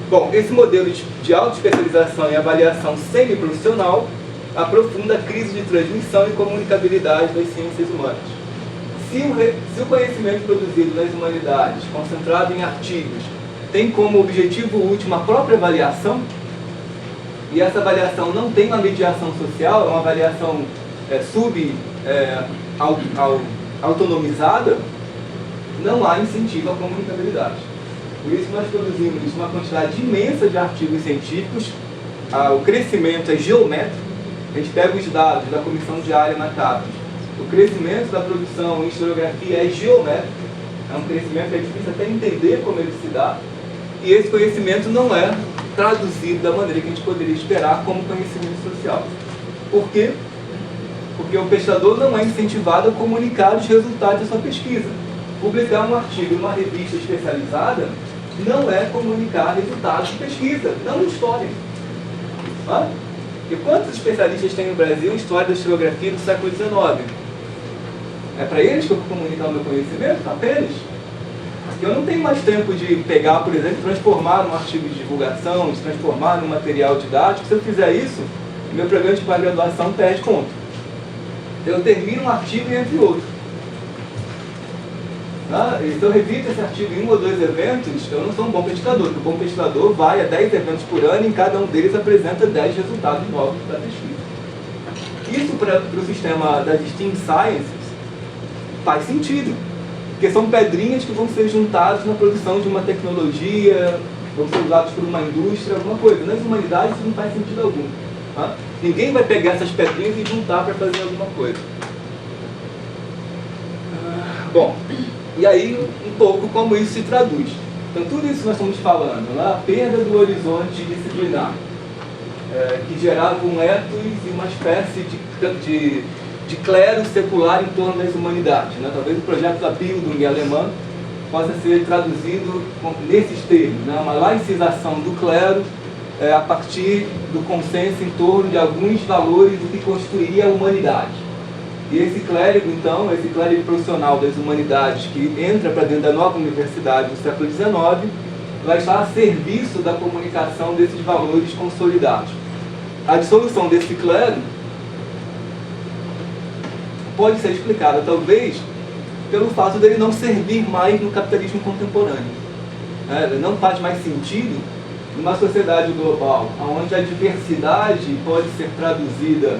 Bom, esse modelo de autoespecialização e avaliação semi-profissional aprofunda a crise de transmissão e comunicabilidade das ciências humanas. Se o conhecimento produzido nas humanidades, concentrado em artigos, tem como objetivo último a própria avaliação, e essa avaliação não tem uma mediação social, é uma avaliação autonomizada, não há incentivo à comunicabilidade. Por isso nós produzimos uma quantidade imensa de artigos científicos, o crescimento é geométrico, a gente pega os dados da Comissão Diária na CAPES, o crescimento da produção em historiografia é geométrico, é um crescimento que é difícil até entender como ele se dá, e esse conhecimento não é traduzido da maneira que a gente poderia esperar como conhecimento social. Por quê? Porque o pesquisador não é incentivado a comunicar os resultados da sua pesquisa. Publicar um artigo em uma revista especializada não é comunicar resultados de pesquisa, não história. E quantos especialistas tem no Brasil em história da historiografia do século XIX? É para eles que eu vou comunicar o meu conhecimento? Apenas? Eu não tenho mais tempo de pegar, por exemplo, transformar num artigo de divulgação, de transformar num material didático. Se eu fizer isso, meu programa de pós-graduação perde ponto. Eu termino um artigo e entre outros. Se eu repito esse artigo em 1 ou 2 eventos, eu não sou um bom pesquisador, porque o bom pesquisador vai a 10 eventos por ano e em cada um deles apresenta 10 resultados novos da pesquisa. Isso para o sistema das STEAM Sciences faz sentido, porque são pedrinhas que vão ser juntadas na produção de uma tecnologia, vão ser usadas por uma indústria, alguma coisa. Nas humanidades isso não faz sentido algum. Ninguém vai pegar essas pedrinhas e juntar para fazer alguma coisa. Bom, e aí um pouco como isso se traduz. Então tudo isso que nós estamos falando, a perda do horizonte disciplinar, que gerava um ethos e uma espécie de clero secular em torno das humanidades. Talvez o projeto da Bildung alemã possa ser traduzido nesses termos, uma laicização do clero a partir do consenso em torno de alguns valores do que constituiria a humanidade. E esse clérigo, então, esse clérigo profissional das humanidades que entra para dentro da nova universidade do século XIX, vai estar a serviço da comunicação desses valores consolidados. A dissolução desse clero pode ser explicada, talvez, pelo fato dele não servir mais no capitalismo contemporâneo. Não faz mais sentido numa sociedade global, onde a diversidade pode ser traduzida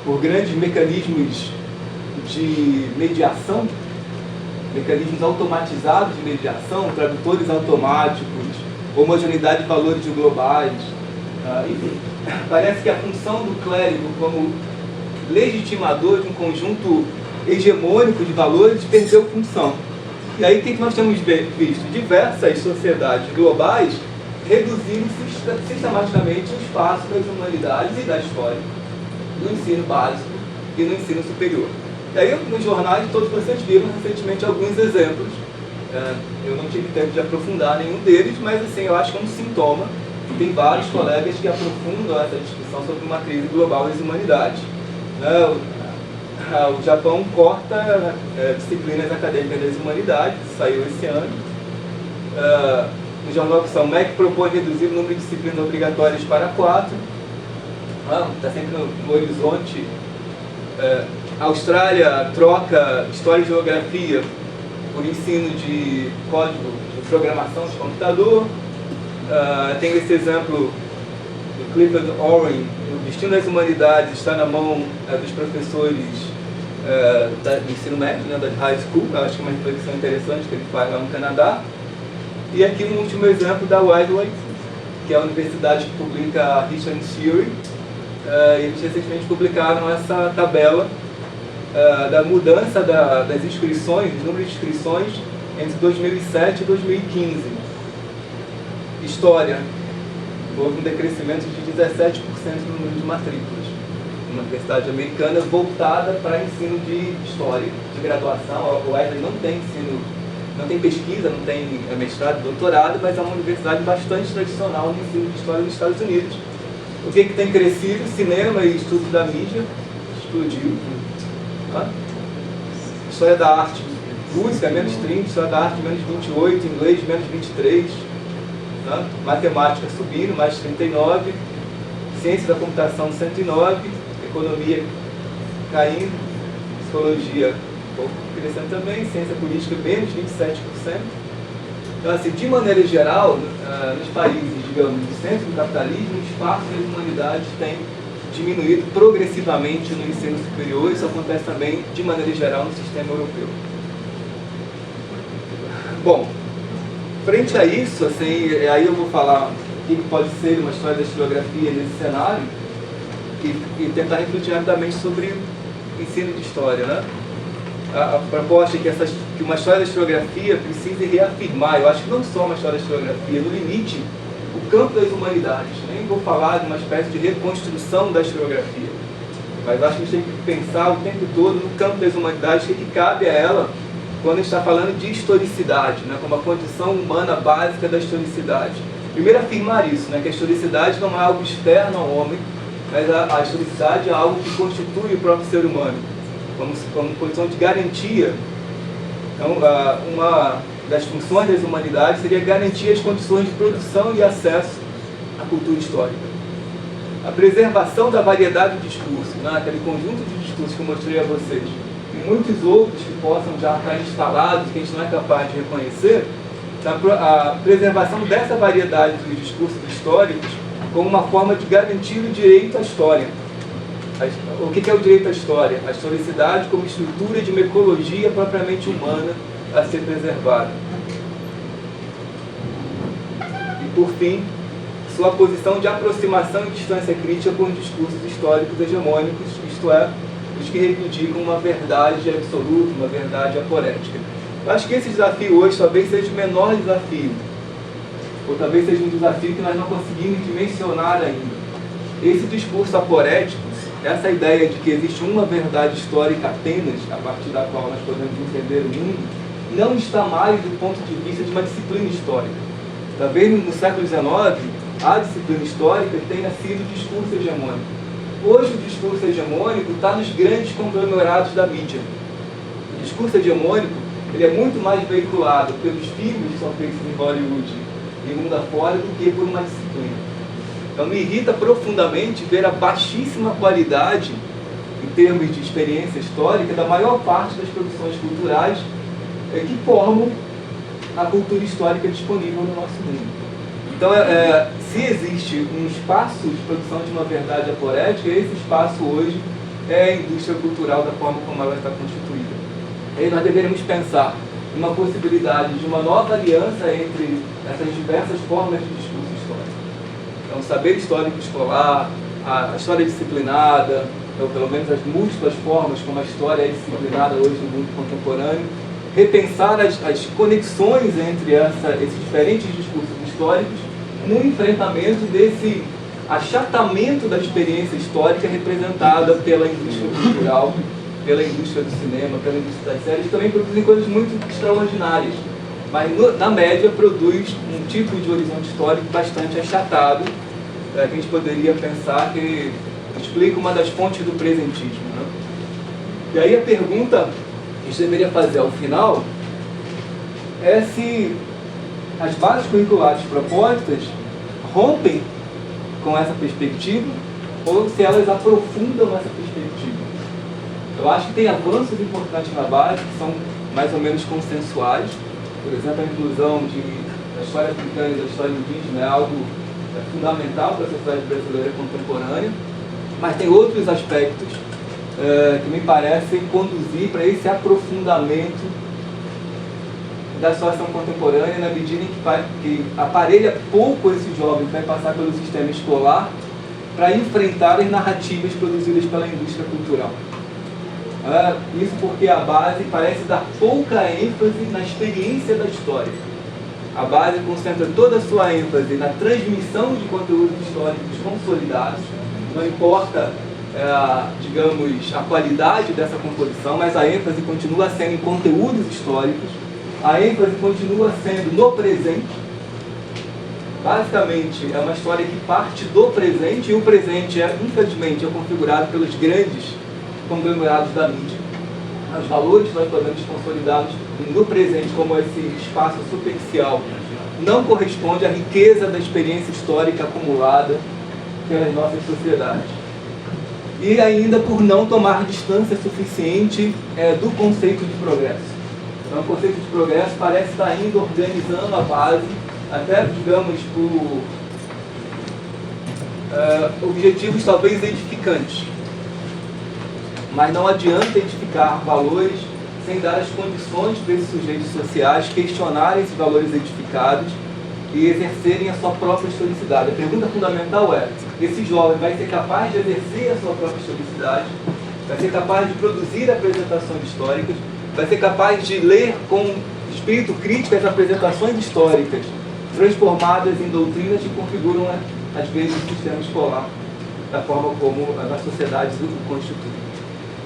por grandes mecanismos de mediação, mecanismos automatizados de mediação, tradutores automáticos, homogeneidade de valores globais. Enfim, parece que a função do clérigo como legitimador de um conjunto hegemônico de valores perdeu função. E aí o que nós temos visto? Diversas sociedades globais reduzindo sistematicamente o espaço das humanidades e da história, no ensino básico e no ensino superior. E aí nos jornais todos vocês viram recentemente alguns exemplos. Eu não tive tempo de aprofundar nenhum deles, mas assim, eu acho que é um sintoma. Tem vários colegas que aprofundam essa discussão sobre uma crise global das humanidades. O Japão corta disciplinas acadêmicas das humanidades, saiu esse ano. No jornal Opção, MEC propõe reduzir o número de disciplinas obrigatórias para 4. Está sempre no horizonte. A Austrália troca História e Geografia por ensino de código de programação de computador. Tem esse exemplo do Clifford Owen, o destino das humanidades está na mão dos professores do ensino médio, da high school. Eu acho que é uma reflexão interessante que ele faz lá no Canadá. E aqui no último exemplo da Wellesley, que é a universidade que publica a History and Theory. Eles recentemente publicaram essa tabela da mudança das inscrições, do número de inscrições entre 2007 e 2015. História, houve um decrescimento de 17% no número de matrículas. Uma universidade americana voltada para ensino de história, de graduação. A Wellesley não tem ensino, não tem pesquisa, não tem mestrado, doutorado, mas é uma universidade bastante tradicional no ensino de história nos Estados Unidos. O que tem crescido? Cinema e estudos da mídia explodiu. História da arte Música, menos 30, História da Arte, menos 28, Inglês, menos 23, né? Matemática subindo, mais 39, Ciência da Computação, 109, Economia caindo, Psicologia um pouco crescendo também, Ciência Política, menos 27%. Então, assim, de maneira geral, nos países, digamos, do centro do capitalismo, o espaço das humanidades tem diminuído progressivamente no ensino superior. Isso acontece também, de maneira geral, no sistema europeu. Bom, frente a isso, assim, aí eu vou falar o que pode ser uma história da historiografia nesse cenário e tentar refletir rapidamente sobre o ensino de história, né? A proposta é que uma história da historiografia precise reafirmar, eu acho que não só uma história da historiografia, no limite, o campo das humanidades. Nem vou falar de uma espécie de reconstrução da historiografia, mas acho que a gente tem que pensar o tempo todo no campo das humanidades, o que cabe a ela quando a gente está falando de historicidade, né, como a condição humana básica da historicidade. Primeiro, afirmar isso, né, que a historicidade não é algo externo ao homem, mas a historicidade é algo que constitui o próprio ser humano, como condição de garantia. Então, uma das funções das humanidades seria garantir as condições de produção e acesso à cultura histórica. A preservação da variedade de discursos, né, aquele conjunto de discursos que eu mostrei a vocês, e muitos outros que possam já estar instalados, que a gente não é capaz de reconhecer, a preservação dessa variedade dos discursos históricos como uma forma de garantir o direito à história. O que é o direito à história? A historicidade como estrutura de uma ecologia propriamente humana a ser preservada. E, por fim, sua posição de aproximação e distância crítica com os discursos históricos hegemônicos, isto é, os que reivindicam uma verdade absoluta, uma verdade aporética. Eu acho que esse desafio hoje talvez seja o menor desafio, ou talvez seja um desafio que nós não conseguimos dimensionar ainda. Esse discurso aporético, essa ideia de que existe uma verdade histórica apenas, a partir da qual nós podemos entender o mundo, não está mais do ponto de vista de uma disciplina histórica. Talvez no século XIX, a disciplina histórica tenha sido o discurso hegemônico. Hoje o discurso hegemônico está nos grandes conglomerados da mídia. O discurso hegemônico ele é muito mais veiculado pelos filmes que são feitos em Hollywood e mundo afora do que por uma disciplina. Então me irrita profundamente ver a baixíssima qualidade, em termos de experiência histórica, da maior parte das produções culturais que formam a cultura histórica disponível no nosso mundo. Então, se existe um espaço de produção de uma verdade aporética, esse espaço hoje é a indústria cultural da forma como ela está constituída. E aí nós deveríamos pensar numa possibilidade de uma nova aliança entre essas diversas formas de discurso histórico. Então, o saber histórico escolar, a história disciplinada, ou pelo menos as múltiplas formas como a história é disciplinada hoje no mundo contemporâneo, repensar as conexões entre esses diferentes discursos históricos no enfrentamento desse achatamento da experiência histórica representada pela indústria cultural, pela indústria do cinema, pela indústria das séries, que também produzem coisas muito extraordinárias, mas na média produz um tipo de horizonte histórico bastante achatado, que a gente poderia pensar que explica uma das fontes do presentismo, né? E aí a pergunta que a gente deveria fazer ao final é se as bases curriculares propostas rompem com essa perspectiva ou se elas aprofundam essa perspectiva. Eu acho que tem avanços importantes na base que são mais ou menos consensuais. Por exemplo, a inclusão da história africana e da história indígena é algo fundamental para a sociedade brasileira contemporânea, mas tem outros aspectos que me parecem conduzir para esse aprofundamento da situação contemporânea na medida em que aparelha pouco esse jovem que vai passar pelo sistema escolar para enfrentar as narrativas produzidas pela indústria cultural. Isso porque a base parece dar pouca ênfase na experiência da história. A base concentra toda a sua ênfase na transmissão de conteúdos históricos consolidados, não importa digamos, a qualidade dessa composição, mas a ênfase continua sendo em conteúdos históricos, a ênfase continua sendo no presente. Basicamente, é uma história que parte do presente, e o presente, infelizmente, é configurado pelos grandes conglomerados da mídia. os valores que nós podemos consolidá-los no presente como esse espaço superficial não corresponde à riqueza da experiência histórica acumulada pelas nossas sociedades. E ainda por não tomar distância suficiente do conceito de progresso. Então, o conceito de progresso parece estar ainda organizando a base, até, digamos, por objetivos talvez edificantes. Mas não adianta edificar valores sem dar as condições para esses sujeitos sociais questionarem esses valores edificados e exercerem a sua própria historicidade. A pergunta fundamental é: esse jovem vai ser capaz de exercer a sua própria historicidade? Vai ser capaz de produzir apresentações históricas? Vai ser capaz de ler com espírito crítico as apresentações históricas transformadas em doutrinas que configuram, às vezes, o sistema escolar da forma como as sociedades o constituem?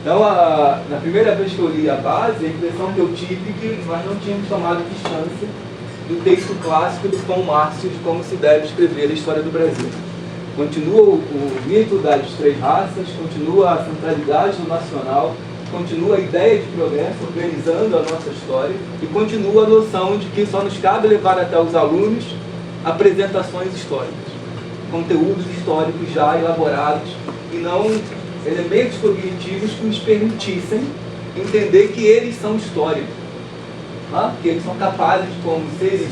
Então, na primeira vez que eu li a base, a impressão que eu tive é que nós não tínhamos tomado distância do texto clássico do Pão Márcio de como se deve escrever a história do Brasil. Continua o mito das três raças, continua a centralidade do nacional, continua a ideia de progresso organizando a nossa história e continua a noção de que só nos cabe levar até os alunos apresentações históricas, conteúdos históricos já elaborados e não elementos cognitivos que nos permitissem entender que eles são históricos, que eles são capazes, como seres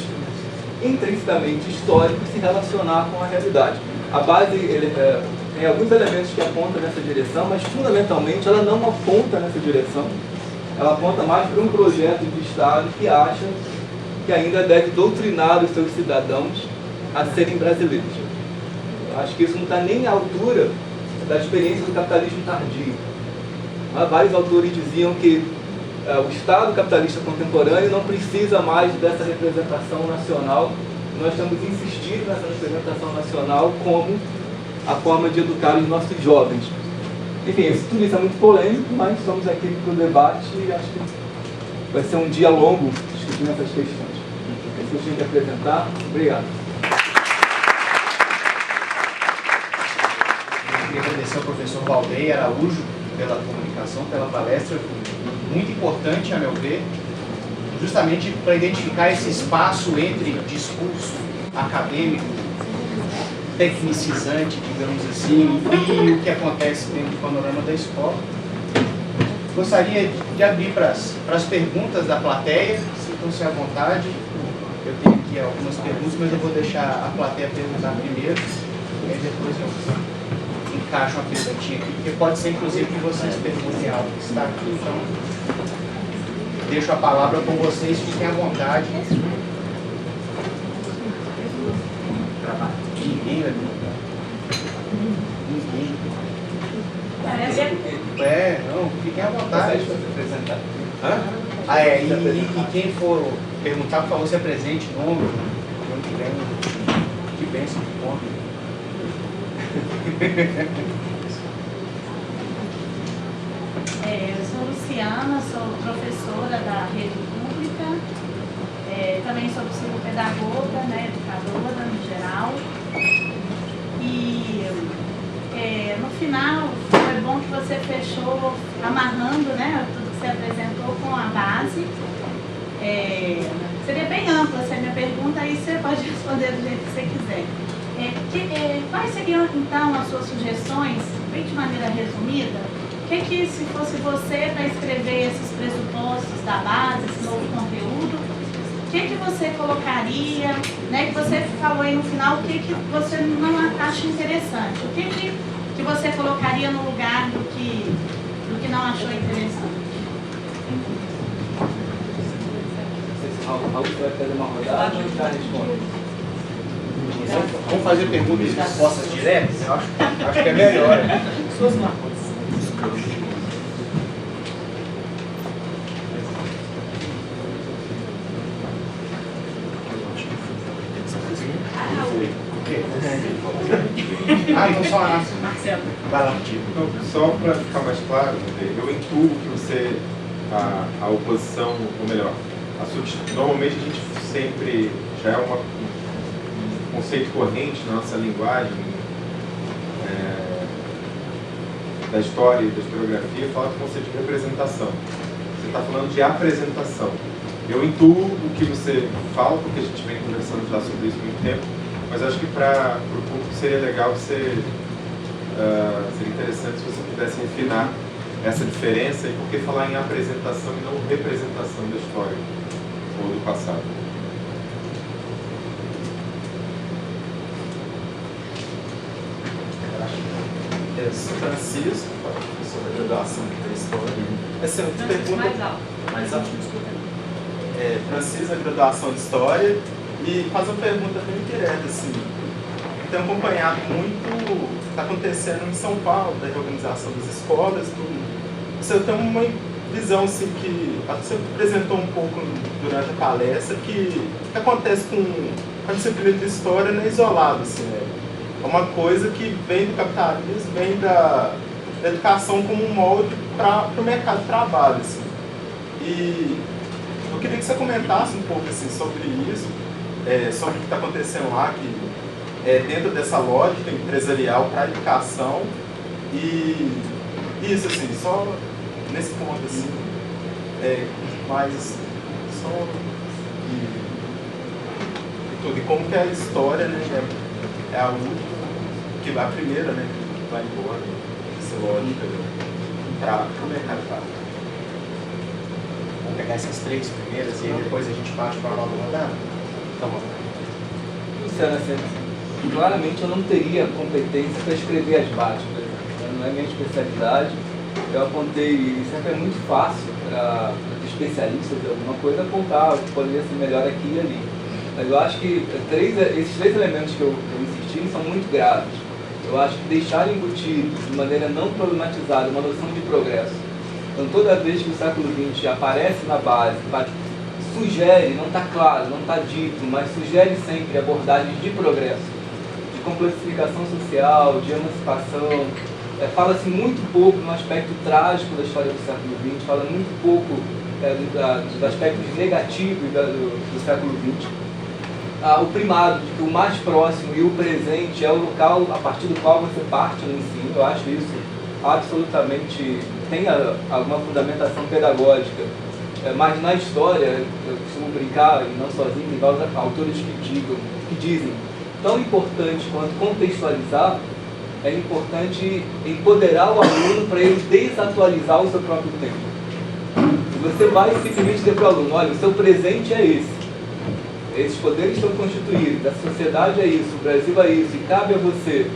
intrinsecamente históricos, se relacionar com a realidade. A base tem alguns elementos que apontam nessa direção, mas fundamentalmente ela não aponta nessa direção. Ela aponta mais para um projeto de Estado que acha que ainda deve doutrinar os seus cidadãos a serem brasileiros. Eu acho que isso não está nem à altura da experiência do capitalismo tardio. Vários autores diziam que o Estado capitalista contemporâneo não precisa mais dessa representação nacional. Nós temos insistido nessa representação nacional como a forma de educar os nossos jovens. Enfim, tudo isso é muito polêmico, mas estamos aqui para o debate e acho que vai ser um dia longo discutindo essas questões. É isso que eu tinha que apresentar. Obrigado. Eu queria agradecer ao professor Valdeir Araújo pela comunicação, pela palestra, muito importante, a meu ver, justamente para identificar esse espaço entre discurso acadêmico, tecnicizante, digamos assim, e o que acontece dentro do panorama da escola. Gostaria de abrir para as perguntas da plateia, sintam-se à vontade. Eu tenho aqui algumas perguntas, mas eu vou deixar a plateia perguntar primeiro, e aí depois eu encaixo uma perguntinha aqui, porque pode ser inclusive que vocês perguntem algo que está aqui, então deixo a palavra com vocês, fiquem à vontade. Ninguém vai perguntar. Ninguém. Não, fiquem à vontade. E quem for perguntar, por favor, se apresente, nome que bênção, que conta. Eu sou Luciana, sou professora da rede pública, também sou psicopedagoga, educadora no geral. E no final foi bom que você fechou amarrando tudo que você apresentou com a base. Seria bem ampla essa minha pergunta, aí você pode responder do jeito que você quiser. Quais seriam então as suas sugestões, bem de maneira resumida? O que, se fosse você para escrever esses pressupostos da base, esse novo conteúdo, o que você colocaria, que você falou aí no final, o que você não acha interessante? O que você colocaria no lugar do que não achou interessante? Raul vai fazer uma rodada ou já responde? Vamos fazer perguntas e respostas diretas? Eu acho que é melhor. Suas marcas. Então só a Marcelo. Vai lá, então, só para ficar mais claro, eu intuo que você, a oposição, ou melhor, normalmente a gente sempre já é um conceito corrente na nossa linguagem da história e da historiografia, fala do conceito de representação. Você está falando de apresentação. Eu intuo o que você fala, porque a gente vem conversando já sobre isso há muito tempo, mas acho que para o público seria legal seria interessante se você pudesse refinar essa diferença e por que falar em apresentação e não representação da história ou do passado. Eu sou Francisco, professor da graduação da História. Essa é uma pergunta mais alto. Francisco, da graduação de História, e fazer uma pergunta bem direta, assim. Tenho acompanhado muito o que está acontecendo em São Paulo, da reorganização das escolas, tudo. Você tem uma visão, assim, que você apresentou um pouco durante a palestra, que o que acontece com a disciplina de História não é isolado, assim, né? É uma coisa que vem do capitalismo, vem da educação como um molde para o mercado de trabalho, assim. E eu queria que você comentasse um pouco assim, sobre isso, sobre o que está acontecendo lá, que dentro dessa lógica empresarial para a educação, e isso, assim, só nesse ponto, assim, mais só e tudo, e como que a história, né, é a última, que vai a primeira, né, que vai embora, essa lógica para o mercado de trabalho. Vamos pegar essas 3 primeiras e aí depois a gente parte para a nova rodada? Tá bom. Luciana, assim, claramente eu não teria competência para escrever as bases, por exemplo. Não é minha especialidade. Eu apontei, e sempre é muito fácil para especialistas de alguma coisa apontar o que poderia ser melhor aqui e ali. Mas eu acho que esses 3 elementos que eu insisti são muito graves. Eu acho que deixar embutido de maneira não problematizada uma noção de progresso. Então, toda vez que o século XX aparece na base, sugere, não está claro, não está dito, mas sugere sempre abordagens de progresso, de complexificação social, de emancipação. Fala-se muito pouco no aspecto trágico da história do século XX, fala muito pouco dos aspectos negativos do século XX. O primado de que o mais próximo e o presente é o local a partir do qual você parte no ensino. Eu acho isso absolutamente tem alguma fundamentação pedagógica, mas na história eu costumo brincar, e não sozinho, tem vários autores que dizem tão importante quanto contextualizar, é importante empoderar o aluno para ele desatualizar o seu próprio tempo. Você vai simplesmente dizer para o aluno, olha, o seu presente é esse. Esses poderes estão constituídos, a sociedade é isso, o Brasil é isso, e cabe a você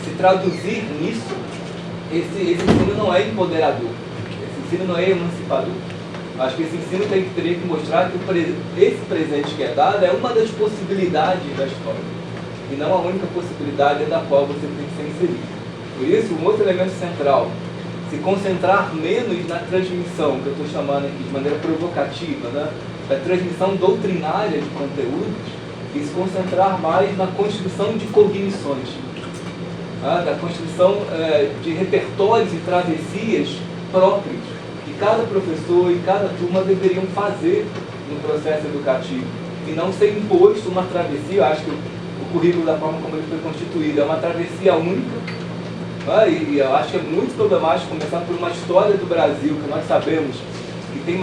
se traduzir nisso. Esse ensino não é empoderador, esse ensino não é emancipador. Acho que esse ensino teria que mostrar que esse presente que é dado é uma das possibilidades da história, e não a única possibilidade da qual você tem que ser inserido. Por isso, um outro elemento central, se concentrar menos na transmissão, que eu estou chamando aqui de maneira provocativa, né? Da transmissão doutrinária de conteúdos, e se concentrar mais na construção de cognições, da construção de repertórios e travessias próprios que cada professor e cada turma deveriam fazer no processo educativo, e não ser imposto uma travessia. Eu acho que o currículo, da forma como ele foi constituído, é uma travessia única, e eu acho que é muito problemático começar por uma história do Brasil, que nós sabemos que tem um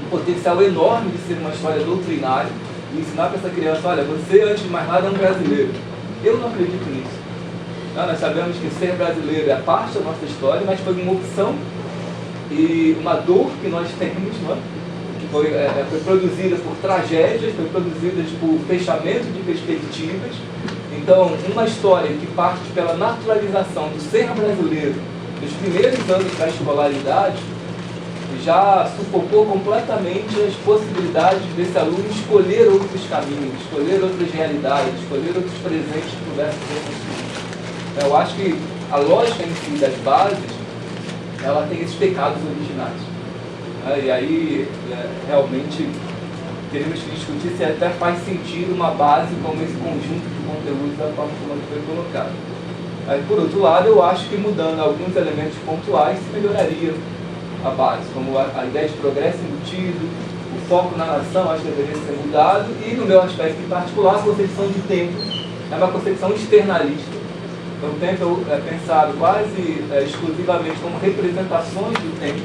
potencial enorme de ser uma história doutrinária, e ensinar para essa criança, olha, você antes de mais nada é um brasileiro. Eu não acredito nisso. Nós sabemos que ser brasileiro é parte da nossa história, mas foi uma opção e uma dor que nós temos, que foi produzida por tragédias, foi produzida por fechamento de perspectivas. Então, uma história que parte pela naturalização do ser brasileiro nos primeiros anos da escolaridade já sufocou completamente as possibilidades desse aluno escolher outros caminhos, escolher outras realidades, escolher outros presentes que pudessem ser construídos. Eu acho que a lógica em si das bases, ela tem esses pecados originais. E aí, realmente, teremos que discutir se até faz sentido uma base como esse conjunto de conteúdos da forma como ele foi colocado. Por outro lado, eu acho que mudando alguns elementos pontuais se melhoraria a base, como a ideia de progresso embutido, o foco na nação, acho que deveria ser mudado, e no meu aspecto em particular, a concepção de tempo é uma concepção externalista, Então o tempo é pensado quase exclusivamente como representações do tempo.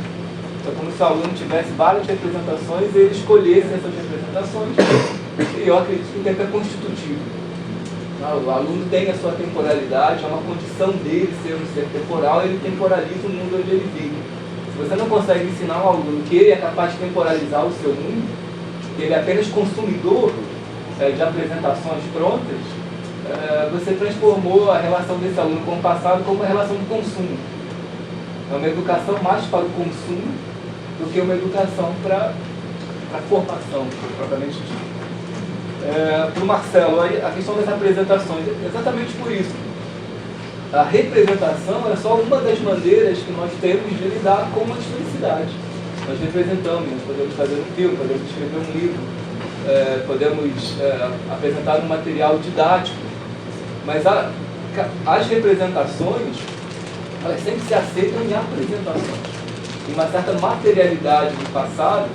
Então como se o aluno tivesse várias representações e ele escolhesse essas representações, e eu acredito que o tempo é constitutivo. O aluno tem a sua temporalidade, é uma condição dele ser um ser temporal, ele temporaliza o mundo onde ele vive. Se você não consegue ensinar um aluno que ele é capaz de temporalizar o seu mundo, que ele é apenas consumidor de apresentações prontas, você transformou a relação desse aluno com o passado como uma relação de consumo. É uma educação mais para o consumo do que uma educação para a formação, propriamente dita. Para o Marcelo, a questão das apresentações, exatamente por isso. A representação é só uma das maneiras que nós temos de lidar com a historicidade. Nós representamos, nós podemos fazer um filme, podemos escrever um livro, podemos apresentar um material didático, mas as representações, elas sempre se aceitam em apresentações. Tem uma certa materialidade do passado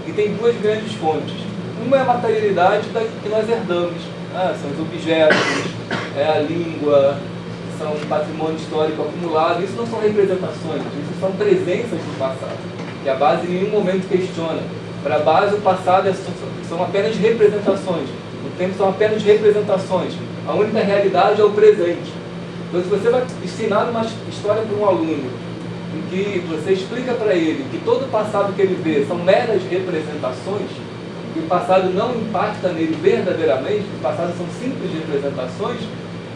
e tem duas grandes fontes. Uma é a materialidade que nós herdamos, são os objetos, a língua, são patrimônio histórico acumulado. Isso não são representações, isso são presenças do passado, que a base em nenhum momento questiona. Para a base, o passado são apenas representações, o tempo são apenas representações, a única realidade é o presente. Então, se você vai ensinar uma história para um aluno, em que você explica para ele que todo o passado que ele vê são meras representações, que o passado não impacta nele verdadeiramente, que o passado são simples representações,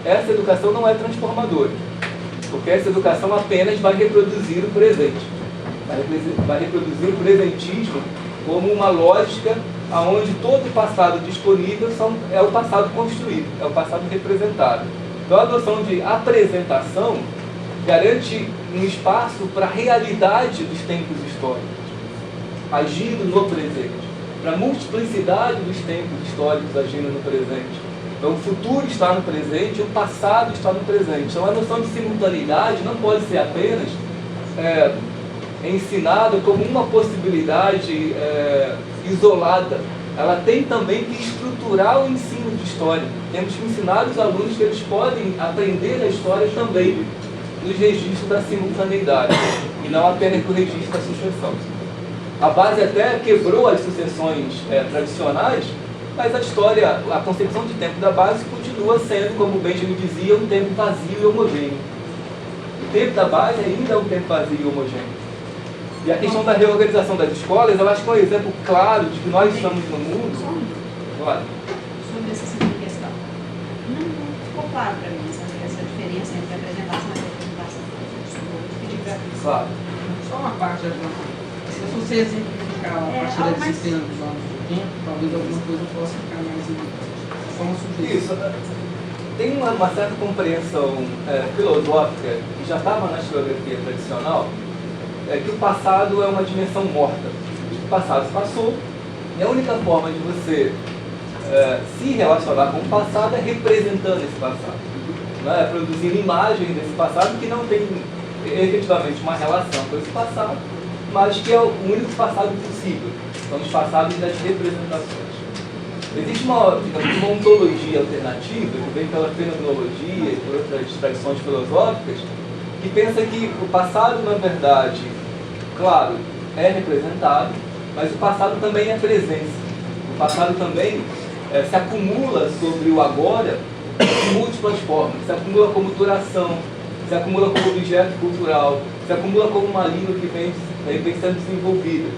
essa educação não é transformadora, porque essa educação apenas vai reproduzir o presente, vai reproduzir o presentismo como uma lógica onde todo o passado disponível é o passado construído, é o passado representado. Então a noção de apresentação garante um espaço para a realidade dos tempos históricos, agindo no presente, para a multiplicidade dos tempos históricos agindo no presente. Então o futuro está no presente e o passado está no presente. Então a noção de simultaneidade não pode ser apenas ensinada como uma possibilidade isolada. Ela tem também que estruturar o ensino de história. Temos que ensinar os alunos que eles podem aprender a história também nos registros da simultaneidade, e não apenas no registro da sucessão. A base até quebrou as sucessões tradicionais, mas a história, a concepção de tempo da base continua sendo, como o Benjamin dizia, um tempo vazio e homogêneo. O tempo da base ainda é um tempo vazio e homogêneo. E a questão da reorganização das escolas, eu acho que é um exemplo claro de que nós estamos no mundo. Claro. Sobre essa segunda questão. Não ficou claro para mim essa diferença entre apresentação e representação. Claro. Só uma parte da se você exemplificar a partir da disciplina dos anos 80, talvez alguma coisa possa ficar mais em forma sujeita. Isso. Tem uma certa compreensão filosófica que já estava na historiografia tradicional, que o passado é uma dimensão morta. O passado passou, e a única forma de você se relacionar com o passado é representando esse passado, né? Produzindo imagens desse passado que não tem efetivamente uma relação com esse passado, mas que é o único passado possível. São os passados das representações. Existe uma ontologia alternativa, que vem pela fenomenologia e por outras tradições filosóficas, que pensa que o passado, na verdade, claro, é representado, mas o passado também é presença. O passado também se acumula sobre o agora de múltiplas formas. Se acumula como duração, se acumula como objeto cultural, se acumula como uma língua que vem sendo desenvolvida.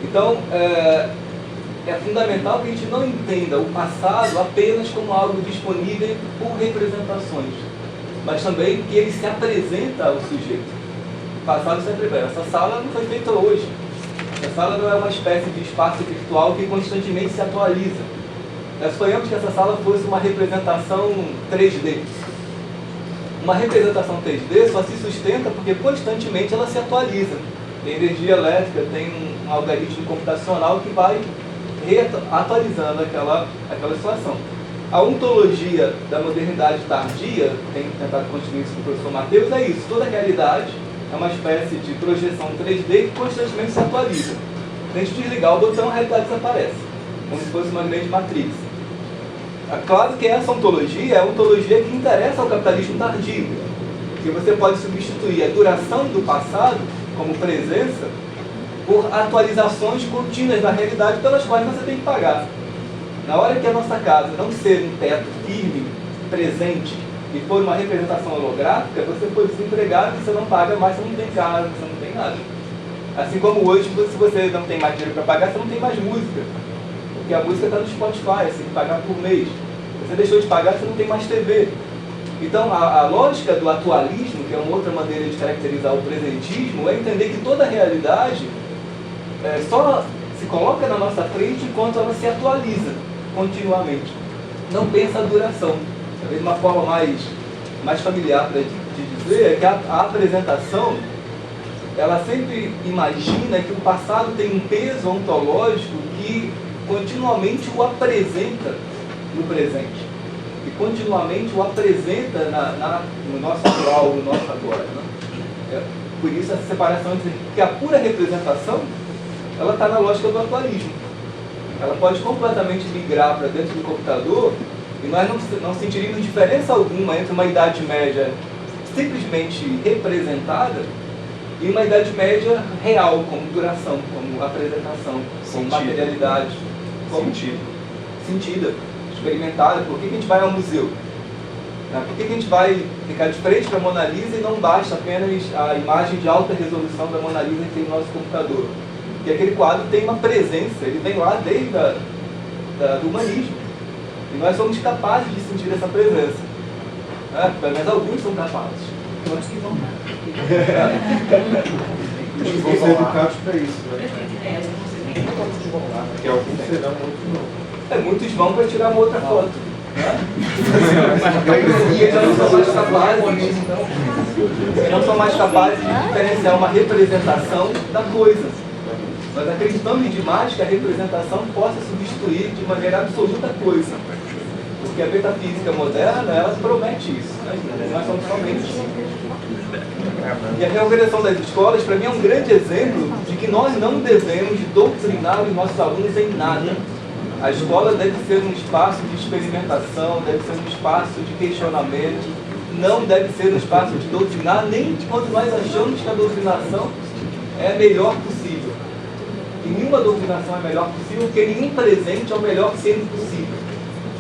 Então, é fundamental que a gente não entenda o passado apenas como algo disponível por representações, mas também que ele se apresenta ao sujeito. O passado sempre vem. Essa sala não foi feita hoje. Essa sala não é uma espécie de espaço virtual que constantemente se atualiza. Nós suponhamos que essa sala fosse uma representação 3D. Uma representação 3D só se sustenta porque constantemente ela se atualiza. Tem energia elétrica, tem um algoritmo computacional que vai atualizando aquela situação. A ontologia da modernidade tardia, tem tentado construir isso com o professor Matheus, é isso. Toda a realidade é uma espécie de projeção 3D que constantemente se atualiza. Se a gente desligar o botão, a realidade desaparece, como se fosse uma grande matriz. Claro que essa ontologia é a ontologia que interessa ao capitalismo tardio, que você pode substituir a duração do passado como presença por atualizações contínuas da realidade pelas quais você tem que pagar. Na hora que a nossa casa não ser um teto firme, presente, e for uma representação holográfica, você for desempregado, você não paga mais, você não tem casa, você não tem nada. Assim como hoje, se você não tem mais dinheiro para pagar, você não tem mais música. Porque a música está no Spotify, você tem que pagar por mês. Você deixou de pagar, você não tem mais TV. Então, a lógica do atualismo, que é uma outra maneira de caracterizar o presentismo, é entender que toda a realidade só se coloca na nossa frente enquanto ela se atualiza continuamente. Não pensa a duração. Talvez uma forma mais familiar para te dizer é que a apresentação, ela sempre imagina que o passado tem um peso ontológico que continuamente o apresenta no presente. E continuamente o apresenta no nosso atual, no nosso agora. Né? Por isso essa separação entre que a pura representação, ela está na lógica do atualismo. Ela pode completamente migrar para dentro do computador e nós não sentiríamos diferença alguma entre uma Idade Média simplesmente representada e uma Idade Média real, como duração, como apresentação, como materialidade, como sentida, experimentada. Por que a gente vai ao museu? Por que a gente vai ficar de frente para a Mona Lisa e não basta apenas a imagem de alta resolução da Mona Lisa que tem no nosso computador? Porque aquele quadro tem uma presença, ele vem lá desde do humanismo. E nós somos capazes de sentir essa presença. Pelo menos alguns são capazes. Todos que vão lá. Eles vão ser educados para isso, né? Porque alguns serão, outros não. Muitos vão para tirar uma outra foto. E eles não são mais capazes, não são mais capazes de diferenciar uma representação da coisa. Nós acreditamos demais que a representação possa substituir de maneira absoluta a coisa. Porque a metafísica moderna, ela promete isso. Né? Nós somos somente. E a reorganização das escolas, para mim, é um grande exemplo de que nós não devemos doutrinar os nossos alunos em nada. A escola deve ser um espaço de experimentação, deve ser um espaço de questionamento, não deve ser um espaço de doutrinar, nem de quando nós achamos que a doutrinação é a melhor possível. E nenhuma doutrinação é melhor possível, porque nenhum presente é o melhor sendo possível.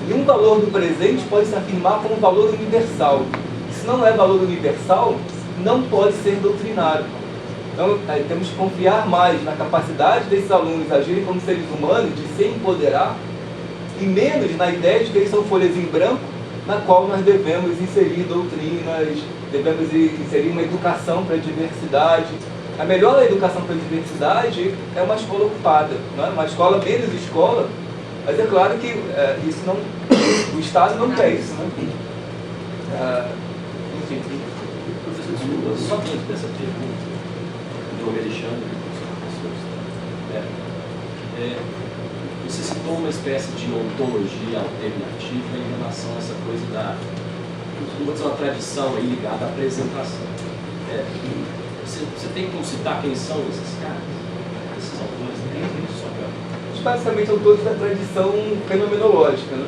Nenhum valor do presente pode se afirmar como valor universal. E se não é valor universal, não pode ser doutrinado. Então, temos que confiar mais na capacidade desses alunos agirem como seres humanos, de se empoderar, e menos na ideia de que eles são folhas em branco, na qual nós devemos inserir doutrinas, devemos inserir uma educação para a diversidade. A melhor educação para a diversidade é uma escola ocupada, não é? Uma escola menos escola, mas é claro que isso não, o Estado não quer isso. Né? Enfim. Professor, desculpa, só dentro dessa pergunta, do Alexandre, você citou uma espécie de ontologia alternativa em relação a essa coisa da, não vou dizer uma tradição aí ligada à apresentação. Você tem como citar quem são esses caras? Esses autores? Basicamente são todos da tradição fenomenológica. Né?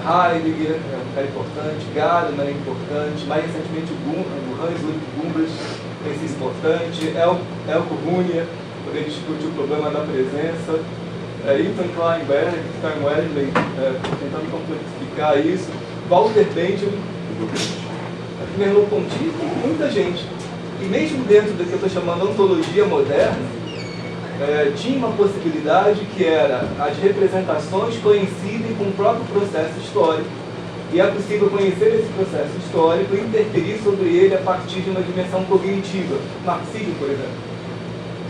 Heidegger é um cara importante, Gadamer é importante, mais recentemente o Hans-Ulrich Gumbrich tem sido importante, Elko Runia, quando ele discute o problema da presença, Ethan Kleinberg, que está em Wesley, tentando complexificar isso, Walter Benjamin, Merleau-Ponty, tem muita gente. E mesmo dentro do que eu estou chamando de ontologia moderna, tinha uma possibilidade que era as representações coincidem com o próprio processo histórico. E é possível conhecer esse processo histórico e interferir sobre ele a partir de uma dimensão cognitiva. Marxismo, por exemplo.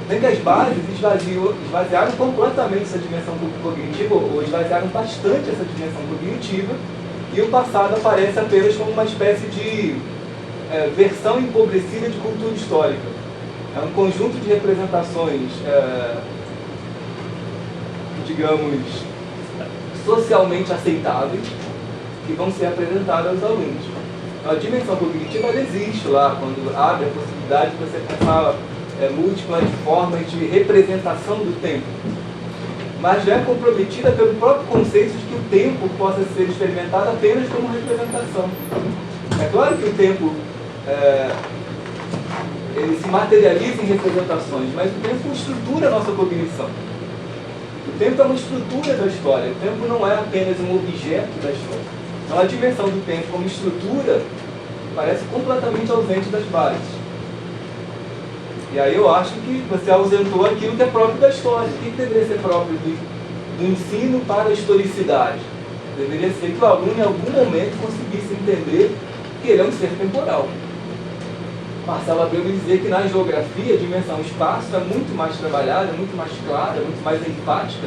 Bem que as bases esvaziaram completamente essa dimensão cognitiva, ou esvaziaram bastante essa dimensão cognitiva, e o passado aparece apenas como uma espécie de versão empobrecida de cultura histórica. É um conjunto de representações, digamos, socialmente aceitáveis, que vão ser apresentadas aos alunos. A dimensão cognitiva ela existe lá, quando abre a possibilidade de você pensar múltiplas formas de representação do tempo. mas já é comprometida pelo próprio conceito de que o tempo possa ser experimentado apenas como representação. É claro que o tempo ele se materializa em representações, mas o tempo estrutura a nossa cognição. O tempo é uma estrutura da história, o tempo não é apenas um objeto da história. Então a dimensão do tempo como estrutura parece completamente ausente das bases. E aí eu acho que você ausentou aquilo que é próprio da história. O que deveria ser próprio do ensino para a historicidade? Deveria ser que o aluno em algum momento conseguisse entender que ele é um ser temporal. Marcelo Abreu me dizia que na geografia a dimensão espaço é muito mais trabalhada, muito mais clara, muito mais enfática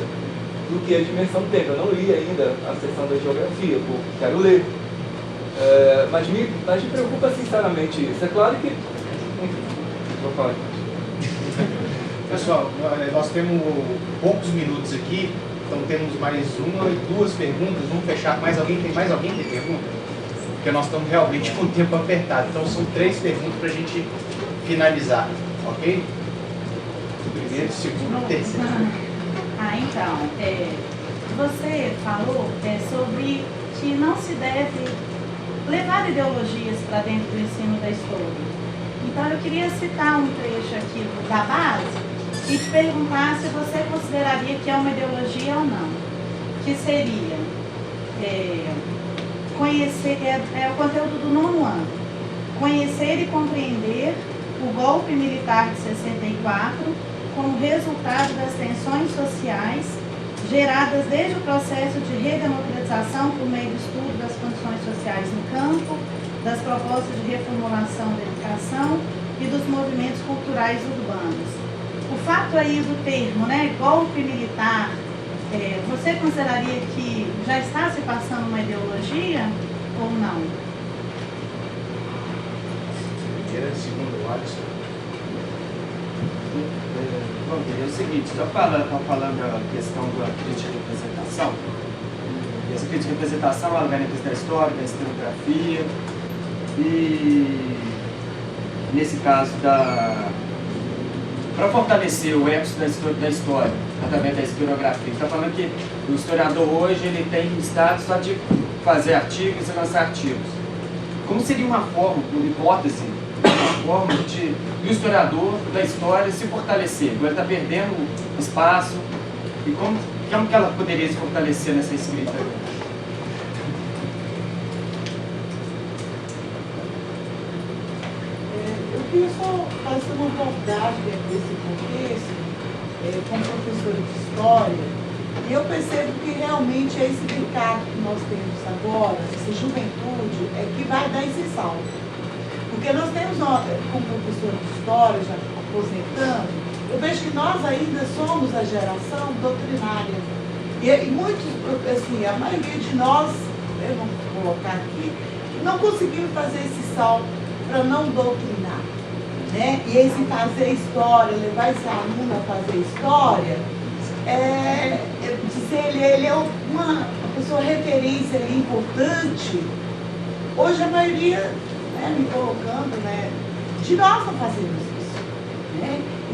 do que a dimensão tempo. Eu não li ainda a seção da geografia, quero ler. Mas me preocupa sinceramente isso. É claro que... Enfim, vou falar. Pessoal, nós temos poucos minutos aqui, então temos mais uma e duas perguntas. Vamos fechar. Tem mais alguém que tem pergunta? Porque nós estamos realmente com o tempo apertado. Então são 3 perguntas para a gente finalizar, ok? Primeiro, segundo, terceiro. Então, você falou sobre que não se deve levar ideologias para dentro do ensino da história. Então eu queria citar um trecho aqui da base e te perguntar se você consideraria que é uma ideologia ou não. Que seria conhecer, o conteúdo do 9º ano. Conhecer e compreender o golpe militar de 64 como resultado das tensões sociais geradas desde o processo de redemocratização por meio do estudo das condições sociais no campo, das propostas de reformulação da educação e dos movimentos culturais urbanos. O fato aí do termo, golpe militar, você consideraria que já está se passando uma ideologia ou não? Primeira, segundo, Alisson. Bom, é o seguinte, estou falando da questão da crítica de representação. E essa crítica de representação ela vai na questão da história, da historiografia e nesse caso para fortalecer o ethos da história através da historiografia. Está falando que o historiador hoje ele tem status só de fazer artigos e lançar artigos. Como seria uma forma, uma hipótese, uma forma do historiador da história se fortalecer? Ele está perdendo espaço. E como que ela poderia se fortalecer nessa escrita? Eu queria só fazer uma abordagem desse contexto, como professora de história, e eu percebo que realmente é esse mercado que nós temos agora, essa juventude, é que vai dar esse salto. Porque nós temos, como professora de história, já aposentando, eu vejo que nós ainda somos a geração doutrinária. E muitos, assim, a maioria de nós, eu não vou colocar aqui, não conseguimos fazer esse salto para não doutrinar. E esse fazer história, levar esse aluno a fazer história, dizer ele é uma pessoa referência ali, importante. Hoje a maioria, me colocando, de nós não fazemos isso.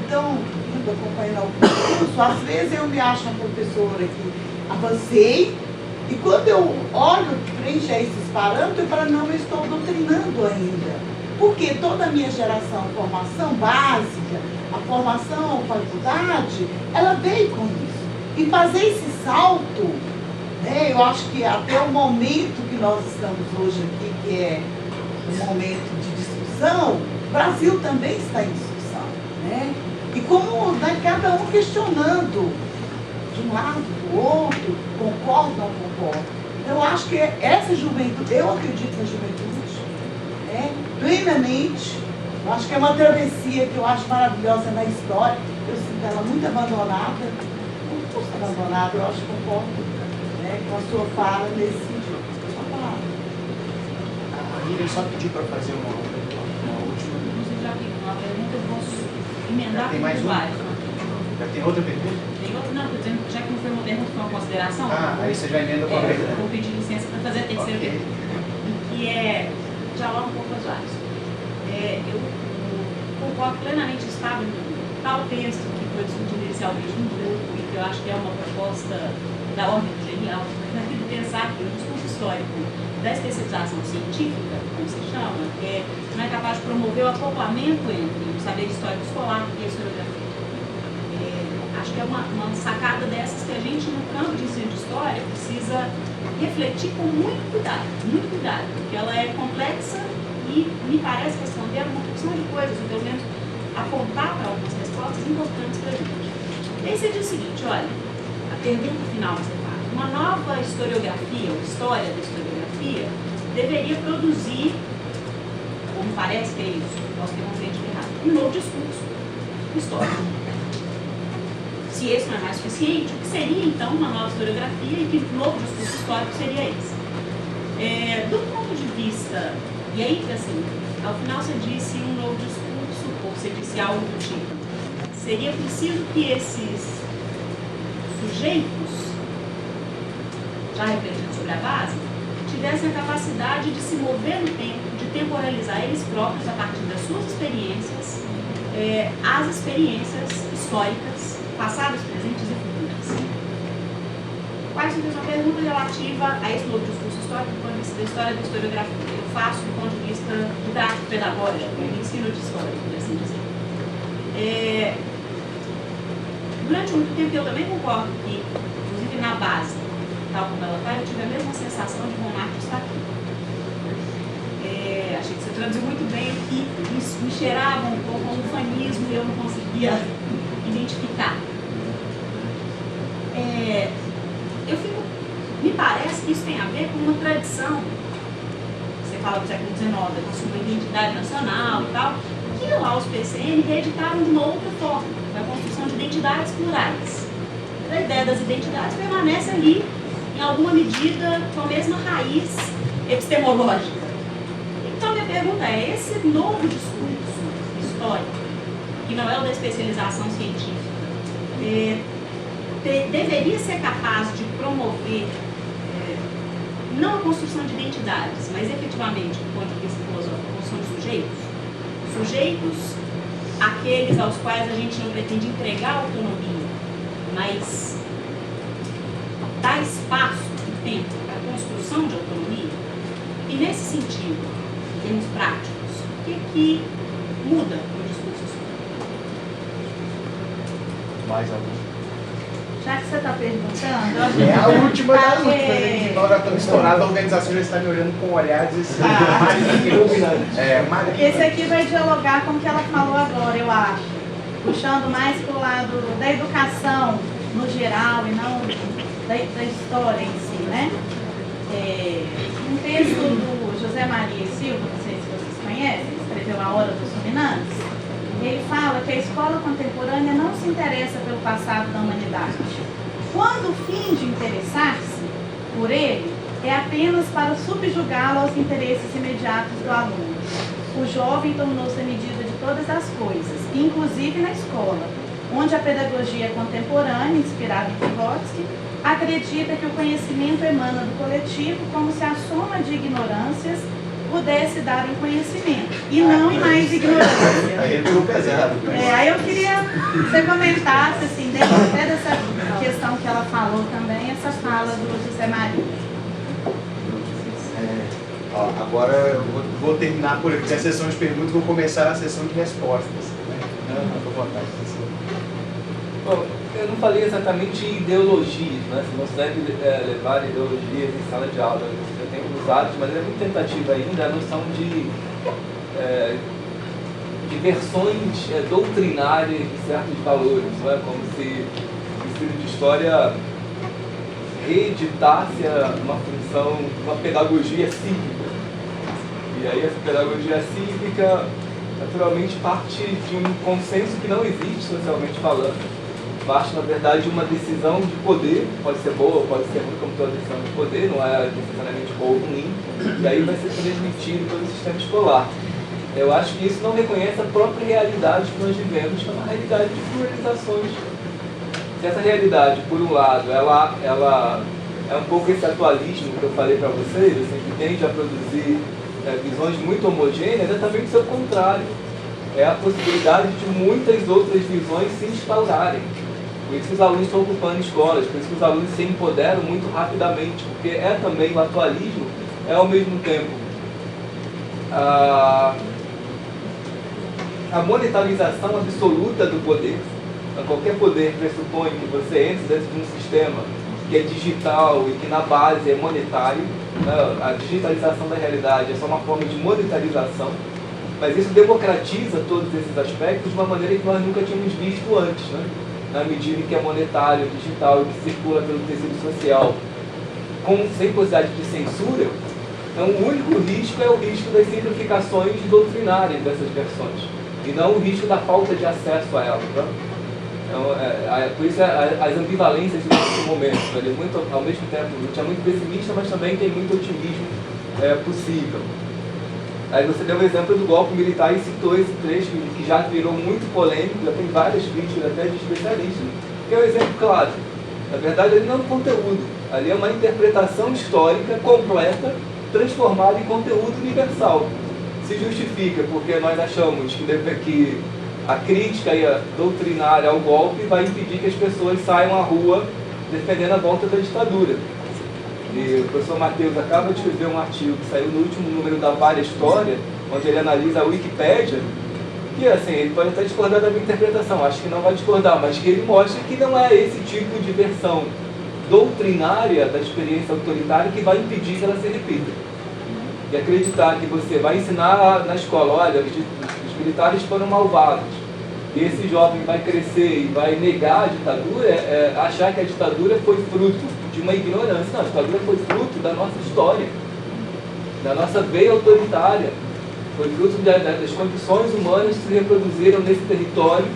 Então, indo acompanhando algum curso, às vezes eu me acho uma professora que avancei, e quando eu olho frente a esses parâmetros, eu falo, não, eu estou doutrinando ainda. Porque toda a minha geração, formação básica, a formação faculdade, ela veio com isso. E fazer esse salto, eu acho que até o momento que nós estamos hoje aqui, que é um momento de discussão, o Brasil também está em discussão. E como cada um questionando de um lado, do outro, concordo ou não concordo. Eu acho que essa juventude, eu acredito na juventude, plenamente. Eu acho que é uma travessia que eu acho maravilhosa na história. Eu sinto ela muito abandonada. Não custa abandonada, eu acho que concordo com a sua fala nesse sentido. A Miriam só pediu para fazer uma última. Inclusive, já tem uma pergunta, eu posso emendar tem mais com uma? várias. Já tem outra pergunta? Tem outra, não, estou dizendo, já que não foi uma pergunta, foi uma consideração. Aí você já emenda com a pergunta. Vou pedir licença para fazer a terceira pergunta. Que dialoga um pouco com as várias. Eu concordo plenamente, estava tal texto que foi discutido especialmente no grupo, e que eu acho que é uma proposta da ordem do genial, de pensar que o discurso histórico da especialização científica, como se chama, não é capaz de promover o acoplamento entre o saber histórico escolar e a historiografia. Acho que é uma sacada dessas que a gente, no campo de ensino de história, precisa refletir com muito cuidado, porque ela é complexa e me parece responder uma porção de coisas, ou pelo menos apontar para algumas respostas importantes para a gente. E aí você diz o seguinte, olha, a pergunta final que você faz, uma nova historiografia, ou história da historiografia, deveria produzir, como parece que é isso, posso ter um frente errado, um novo discurso histórico. Se esse não é mais suficiente, o que seria então uma nova historiografia e que novo discurso histórico seria esse? Do ponto de vista, e aí, assim, ao final você disse um novo discurso, ou você disse algo do tipo, seria preciso que esses sujeitos, já refletindo sobre a base, tivessem a capacidade de se mover no tempo, de temporalizar eles próprios a partir das suas experiências, as experiências históricas, passadas, presentes e futuras. Quais são uma pergunta relativa a esse novo discurso histórico do ponto de vista da história da historiografia? Eu faço do ponto de vista didático, pedagógico, do ensino de história, por assim dizer. Durante muito tempo eu também concordo que, inclusive na base, tal como ela está, eu tive a mesma sensação de bom Marcos está aqui. Achei que você traduziu muito bem aqui, me cheirava um pouco um ufanismo e eu não conseguia identificar. Me parece que isso tem a ver com uma tradição, você fala do século XIX, da sua identidade nacional e tal, que lá os PCN reeditaram de uma outra forma, a construção de identidades plurais. A ideia das identidades permanece ali, em alguma medida, com a mesma raiz epistemológica. Então, minha pergunta é, esse novo discurso histórico, que não é o da especialização científica, deveria ser capaz de promover não a construção de identidades, mas efetivamente, do ponto de vista filosófico, a construção de sujeitos. Sujeitos, aqueles aos quais a gente não pretende entregar autonomia, mas dar espaço e tempo para a construção de autonomia. E nesse sentido, em termos práticos, o que muda no discurso histórico? Mais algum? Já que você está perguntando... É a última das últimas, hein? Nós já estamos estourados, a organização já está me olhando com olhares malignos. Esse aqui vai dialogar com o que ela falou agora, eu acho. Puxando mais para o lado da educação no geral e não da história em si, né? Um texto do José Maria Silva, não sei se vocês conhecem, escreveu A Hora dos Dominantes. Ele fala que a escola contemporânea não se interessa pelo passado da humanidade. Quando finge interessar-se por ele, é apenas para subjugá-lo aos interesses imediatos do aluno. O jovem tornou-se a medida de todas as coisas, inclusive na escola, onde a pedagogia contemporânea, inspirada em Vygotsky, acredita que o conhecimento emana do coletivo como se a soma de ignorâncias pudesse dar um conhecimento, e não mais ignorância. Aí entrou pesado. Aí eu queria que você comentasse, assim, dentro até dessa questão que ela falou também, essa fala do José Maria. Agora eu vou terminar por aqui a sessão de perguntas e vou começar a sessão de respostas. Bom, eu não falei exatamente ideologias, né? Você não deve levar ideologias em sala de aula. Eu tenho usado de maneira muito tentativa ainda a noção de versões doutrinárias de certos valores, não é? Como se o ensino de história reeditasse uma função, uma pedagogia cívica. E aí essa pedagogia cívica naturalmente parte de um consenso que não existe socialmente falando. Basta, na verdade, uma decisão de poder, pode ser boa, pode ser ruim, como toda decisão de poder, não é necessariamente boa ou ruim, e aí vai ser transmitido pelo sistema escolar. Eu acho que isso não reconhece a própria realidade que nós vivemos, que é uma realidade de pluralizações. Se essa realidade, por um lado, ela é um pouco esse atualismo que eu falei para vocês, assim, que tende a produzir visões muito homogêneas, é também o seu contrário. É a possibilidade de muitas outras visões se instaurarem. Por isso que os alunos estão ocupando escolas, por isso que os alunos se empoderam muito rapidamente, porque é também o atualismo, é ao mesmo tempo a monetarização absoluta do poder. Qualquer poder pressupõe que você entre dentro de um sistema que é digital e que na base é monetário, né? A digitalização da realidade é só uma forma de monetarização, mas isso democratiza todos esses aspectos de uma maneira que nós nunca tínhamos visto antes, né? Na medida em que é monetário, digital e que circula pelo tecido social sem possibilidade de censura. Então o único risco é o risco das simplificações doutrinárias dessas versões, e não o risco da falta de acesso a elas. Tá? Então, por isso as ambivalências nesse momento, ele é muito, ao mesmo tempo, é muito pessimista, mas também tem muito otimismo possível. Aí você deu o exemplo do golpe militar e citou esse trecho que já virou muito polêmico, já tem várias críticas até de especialistas, que é um exemplo claro. Na verdade, ele não é um conteúdo, ali é uma interpretação histórica completa, transformada em conteúdo universal. Se justifica porque nós achamos que a crítica doutrinária ao golpe vai impedir que as pessoas saiam à rua defendendo a volta da ditadura. E o professor Matheus acaba de escrever um artigo que saiu no último número da Valha História, onde ele analisa a Wikipédia, que assim, ele pode até discordar da minha interpretação, acho que não vai discordar, mas que ele mostra que não é esse tipo de versão doutrinária da experiência autoritária que vai impedir que ela se repita. E acreditar que você vai ensinar na escola, olha, os militares foram malvados, e esse jovem vai crescer e vai negar a ditadura, achar que a ditadura foi fruto de uma ignorância. Não, a ditadura foi fruto da nossa história, da nossa veia autoritária, foi fruto das condições humanas que se reproduziram nesse território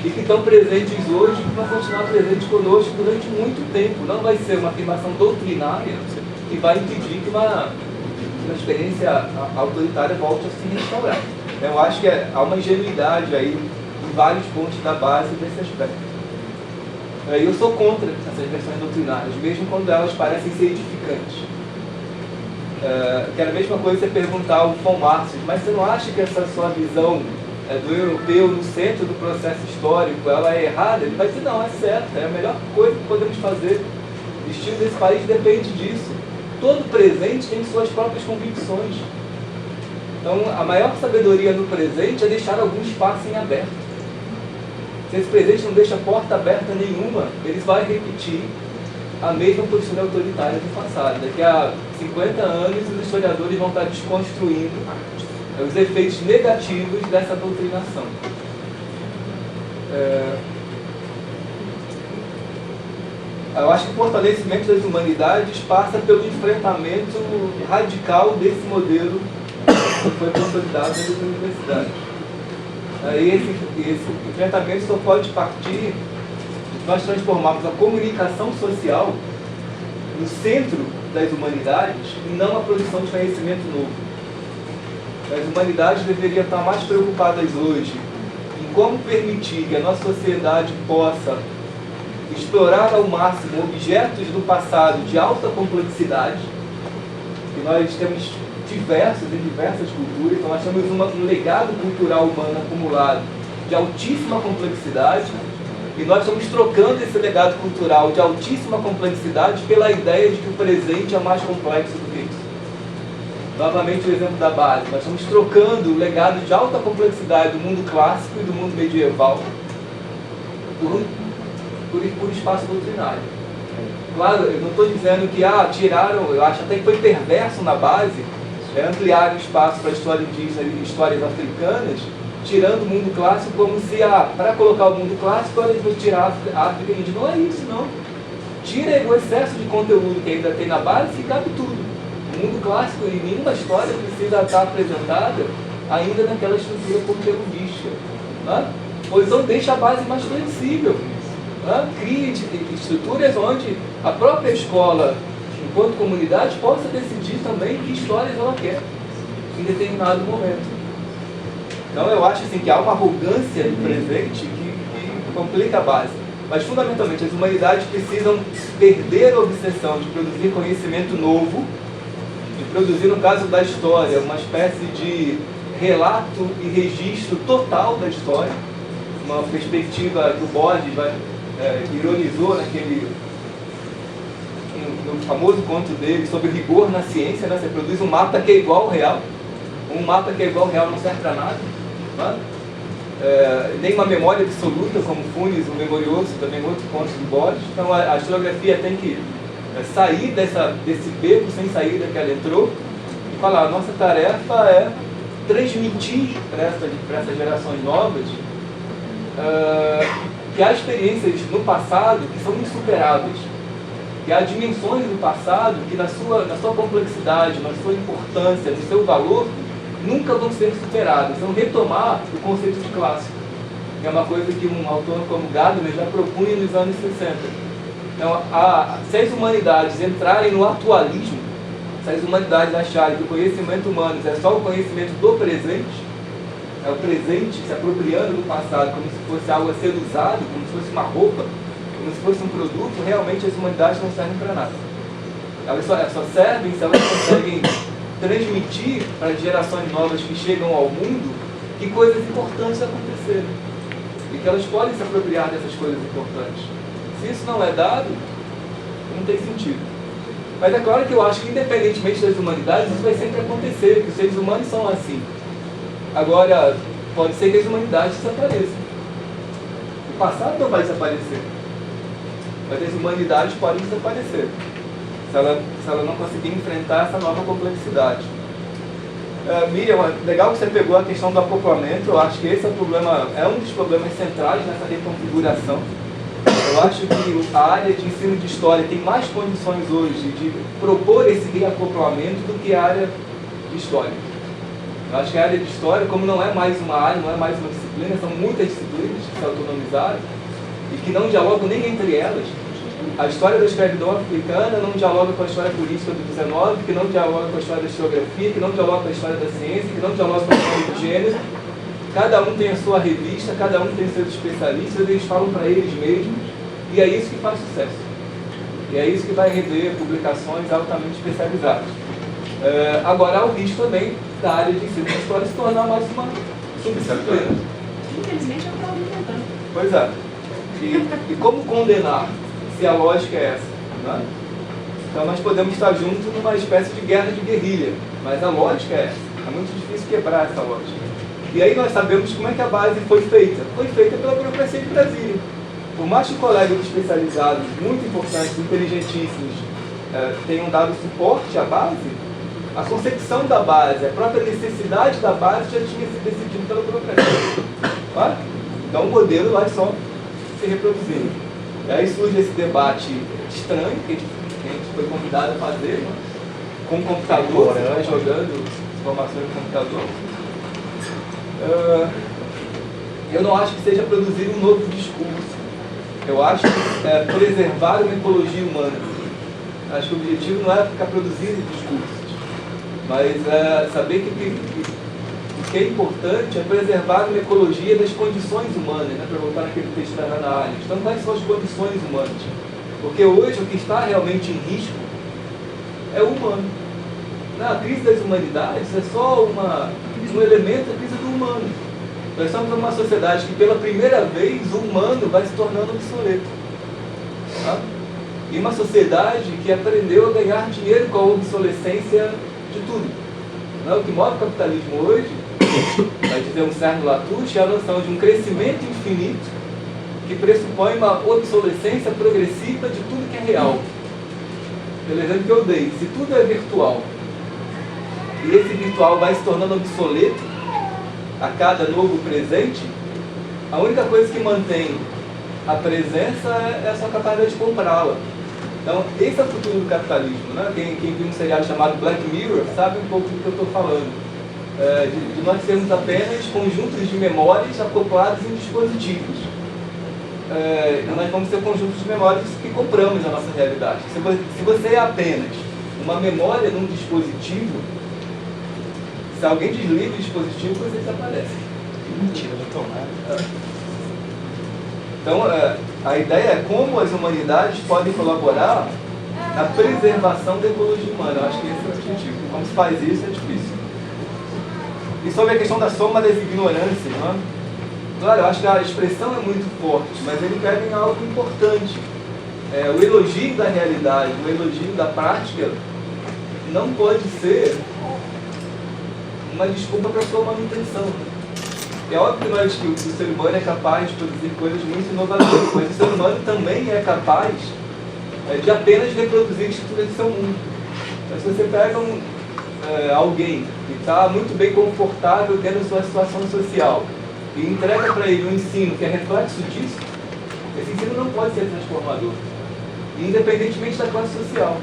e que estão presentes hoje e vão continuar presentes conosco durante muito tempo. Não vai ser uma afirmação doutrinária que vai impedir que uma experiência autoritária volte a se restaurar. Eu acho que há uma ingenuidade aí em vários pontos da base desse aspecto. Eu sou contra essas versões doutrinárias, mesmo quando elas parecem ser edificantes. Que era a mesma coisa você perguntar ao von Marxius, mas você não acha que essa sua visão do europeu no centro do processo histórico, ela é errada? Ele vai dizer, não, é certa, é a melhor coisa que podemos fazer. O destino desse país depende disso. Todo presente tem suas próprias convicções. Então, a maior sabedoria no presente é deixar algum espaço em aberto. Se esse presente não deixa porta aberta nenhuma, ele vai repetir a mesma postura autoritária do passado. Daqui a 50 anos, os historiadores vão estar desconstruindo os efeitos negativos dessa doutrinação. Eu acho que o fortalecimento das humanidades passa pelo enfrentamento radical desse modelo que foi consolidado nas universidades. Esse enfrentamento só pode partir de nós transformarmos a comunicação social no centro das humanidades e não a produção de conhecimento novo. As humanidades deveriam estar mais preocupadas hoje em como permitir que a nossa sociedade possa explorar ao máximo objetos do passado de alta complexidade, que nós temos diversas culturas, então nós temos um legado cultural humano acumulado de altíssima complexidade, e nós estamos trocando esse legado cultural de altíssima complexidade pela ideia de que o presente é mais complexo do que isso. Novamente o exemplo da base, nós estamos trocando o legado de alta complexidade do mundo clássico e do mundo medieval por espaço doutrinário. Claro, eu não estou dizendo que tiraram, eu acho até que foi perverso na base, ampliar o espaço para a história indígena e histórias africanas, tirando o mundo clássico como se, para colocar o mundo clássico, olha, vou tirar a África indígena. Não é isso, não. Tira o excesso de conteúdo que ainda tem na base e cabe tudo. O mundo clássico e nenhuma história precisa estar apresentada ainda naquela estrutura conteudística. Né? Ou então deixa a base mais flexível. Crie estruturas onde a própria escola, enquanto comunidade, possa decidir também que histórias ela quer em determinado momento. Então eu acho assim, que há uma arrogância no presente que complica a base. Mas fundamentalmente as humanidades precisam perder a obsessão de produzir conhecimento novo, de produzir, no caso da história, uma espécie de relato e registro total da história, uma perspectiva que o Borges vai ironizou no famoso conto dele sobre rigor na ciência, né? Você produz um mapa que é igual ao real. Um mapa que é igual ao real não serve para nada. Né? Nem uma memória absoluta, como Funes, o Memorioso, também outro conto de Borges. Então a historiografia tem que sair desse beco sem saída que ela entrou e falar, a nossa tarefa é transmitir para essas gerações novas que há experiências no passado que são insuperáveis, que há dimensões do passado que na sua complexidade, na sua importância, no seu valor, nunca vão ser superadas. Então retomar o conceito de clássico, que é uma coisa que um autor como Gadamer já propunha nos anos 60. Então, se as humanidades entrarem no atualismo, se as humanidades acharem que o conhecimento humano é só o conhecimento do presente, é o presente se apropriando do passado como se fosse algo a ser usado, como se fosse uma roupa, como se fosse um produto, realmente as humanidades não servem para nada. Elas só servem se elas conseguem transmitir para as gerações novas que chegam ao mundo que coisas importantes aconteceram e que elas podem se apropriar dessas coisas importantes. Se isso não é dado, não tem sentido. Mas é claro que eu acho que, independentemente das humanidades, isso vai sempre acontecer, que os seres humanos são assim. Agora, pode ser que as humanidades desapareçam. O passado não vai desaparecer, mas as humanidades podem desaparecer, se ela não conseguir enfrentar essa nova complexidade. Miriam, legal que você pegou a questão do acoplamento. Eu acho que esse é um dos problemas centrais nessa reconfiguração. Eu acho que a área de ensino de história tem mais condições hoje de propor esse reacoplamento do que a área de história. Eu acho que a área de história, como não é mais uma área, não é mais uma disciplina, são muitas disciplinas que se autonomizaram e que não dialogam nem entre elas. A história da escravidão africana não dialoga com a história política do 19, que não dialoga com a história da historiografia, que não dialoga com a história da ciência, que não dialoga com a história do gênero. Cada um tem a sua revista, cada um tem seus especialistas, eles falam para eles mesmos, e é isso que faz sucesso. E é isso que vai render publicações altamente especializadas. Agora há o risco também da área de ensino de história se tornar mais uma subdisciplina. Infelizmente é o que está aumentando. Pois é. E como condenar se a lógica é essa? Né? Então nós podemos estar juntos numa espécie de guerra de guerrilha, mas a lógica é essa. É muito difícil quebrar essa lógica. E aí nós sabemos como é que a base foi feita. Foi feita pela burocracia de Brasília. Por mais que colegas especializados, muito importantes, inteligentíssimos, tenham dado suporte à base, a concepção da base, a própria necessidade da base já tinha sido decidida pela burocracia. Tá? Então o modelo vai só se reproduzindo. E aí surge esse debate estranho que a gente foi convidado a fazer, né? Com o computador, jogando informações no computador. Eu não acho que seja produzir um novo discurso. Eu acho que é preservar uma ecologia humana. Acho que o objetivo não é ficar produzindo discursos, mas saber que o que é importante é preservar uma ecologia das condições humanas, né? Para voltar naquele texto da Hannah Arendt. Então, quais são as condições humanas? Porque hoje o que está realmente em risco é o humano. A crise das humanidades é só um elemento da crise do humano. Nós estamos numa sociedade que pela primeira vez o humano vai se tornando obsoleto. Tá? E uma sociedade que aprendeu a ganhar dinheiro com a obsolescência de tudo. Não, o que move o capitalismo hoje, vai dizer um certo Latouche, é a noção de um crescimento infinito que pressupõe uma obsolescência progressiva de tudo que é real. Pelo exemplo que eu dei, se tudo é virtual, e esse virtual vai se tornando obsoleto a cada novo presente, a única coisa que mantém a presença é a sua capacidade de comprá-la. Então, esse é o futuro do capitalismo. Né? Quem viu um seriado chamado Black Mirror sabe um pouco do que eu estou falando. De nós sermos apenas conjuntos de memórias acoplados em dispositivos. Nós vamos ter conjuntos de memórias que compramos a nossa realidade. Se você é apenas uma memória num dispositivo, se alguém desliga o dispositivo, você desaparece. Mentira, já tomaram. Então, a ideia é como as humanidades podem colaborar na preservação da ecologia humana. Eu acho que esse é o objetivo. Como se faz isso é difícil. E sobre a questão da soma das ignorâncias, né? Claro, eu acho que a expressão é muito forte, mas ele pega em algo importante. O elogio da realidade, o elogio da prática não pode ser uma desculpa para a sua manutenção. É óbvio que o ser humano é capaz de produzir coisas muito inovadoras, mas o ser humano também é capaz de apenas reproduzir estruturas do seu mundo. Então, se você pega alguém que está muito bem confortável dentro da sua situação social e entrega para ele um ensino que é reflexo disso, esse ensino não pode ser transformador, independentemente da classe social.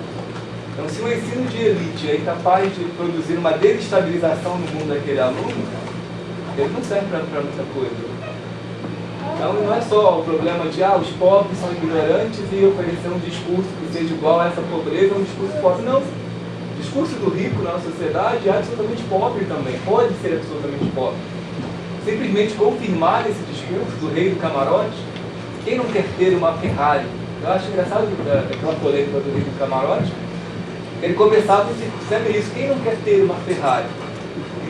Então, se um ensino de elite é incapaz de produzir uma desestabilização no mundo daquele aluno, ele não serve para muita coisa. Então, não é só o problema de os pobres são ignorantes e oferecer um discurso que seja igual a essa pobreza, um discurso pobre. Não. O discurso do rico na sociedade é absolutamente pobre também, pode ser absolutamente pobre. Simplesmente confirmar esse discurso do rei do camarote, quem não quer ter uma Ferrari? Eu acho engraçado aquela polêmica do rei do camarote, ele começava dizendo isso, quem não quer ter uma Ferrari?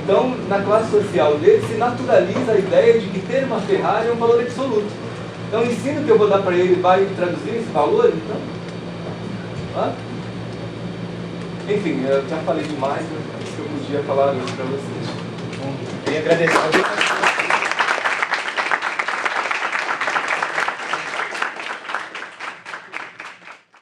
Então, na classe social dele, se naturaliza a ideia de que ter uma Ferrari é um valor absoluto. Então, o ensino que eu vou dar para ele vai traduzir esse valor, então? Enfim, eu já falei demais, mas isso que eu podia falar hoje para vocês. Bom, queria agradecer.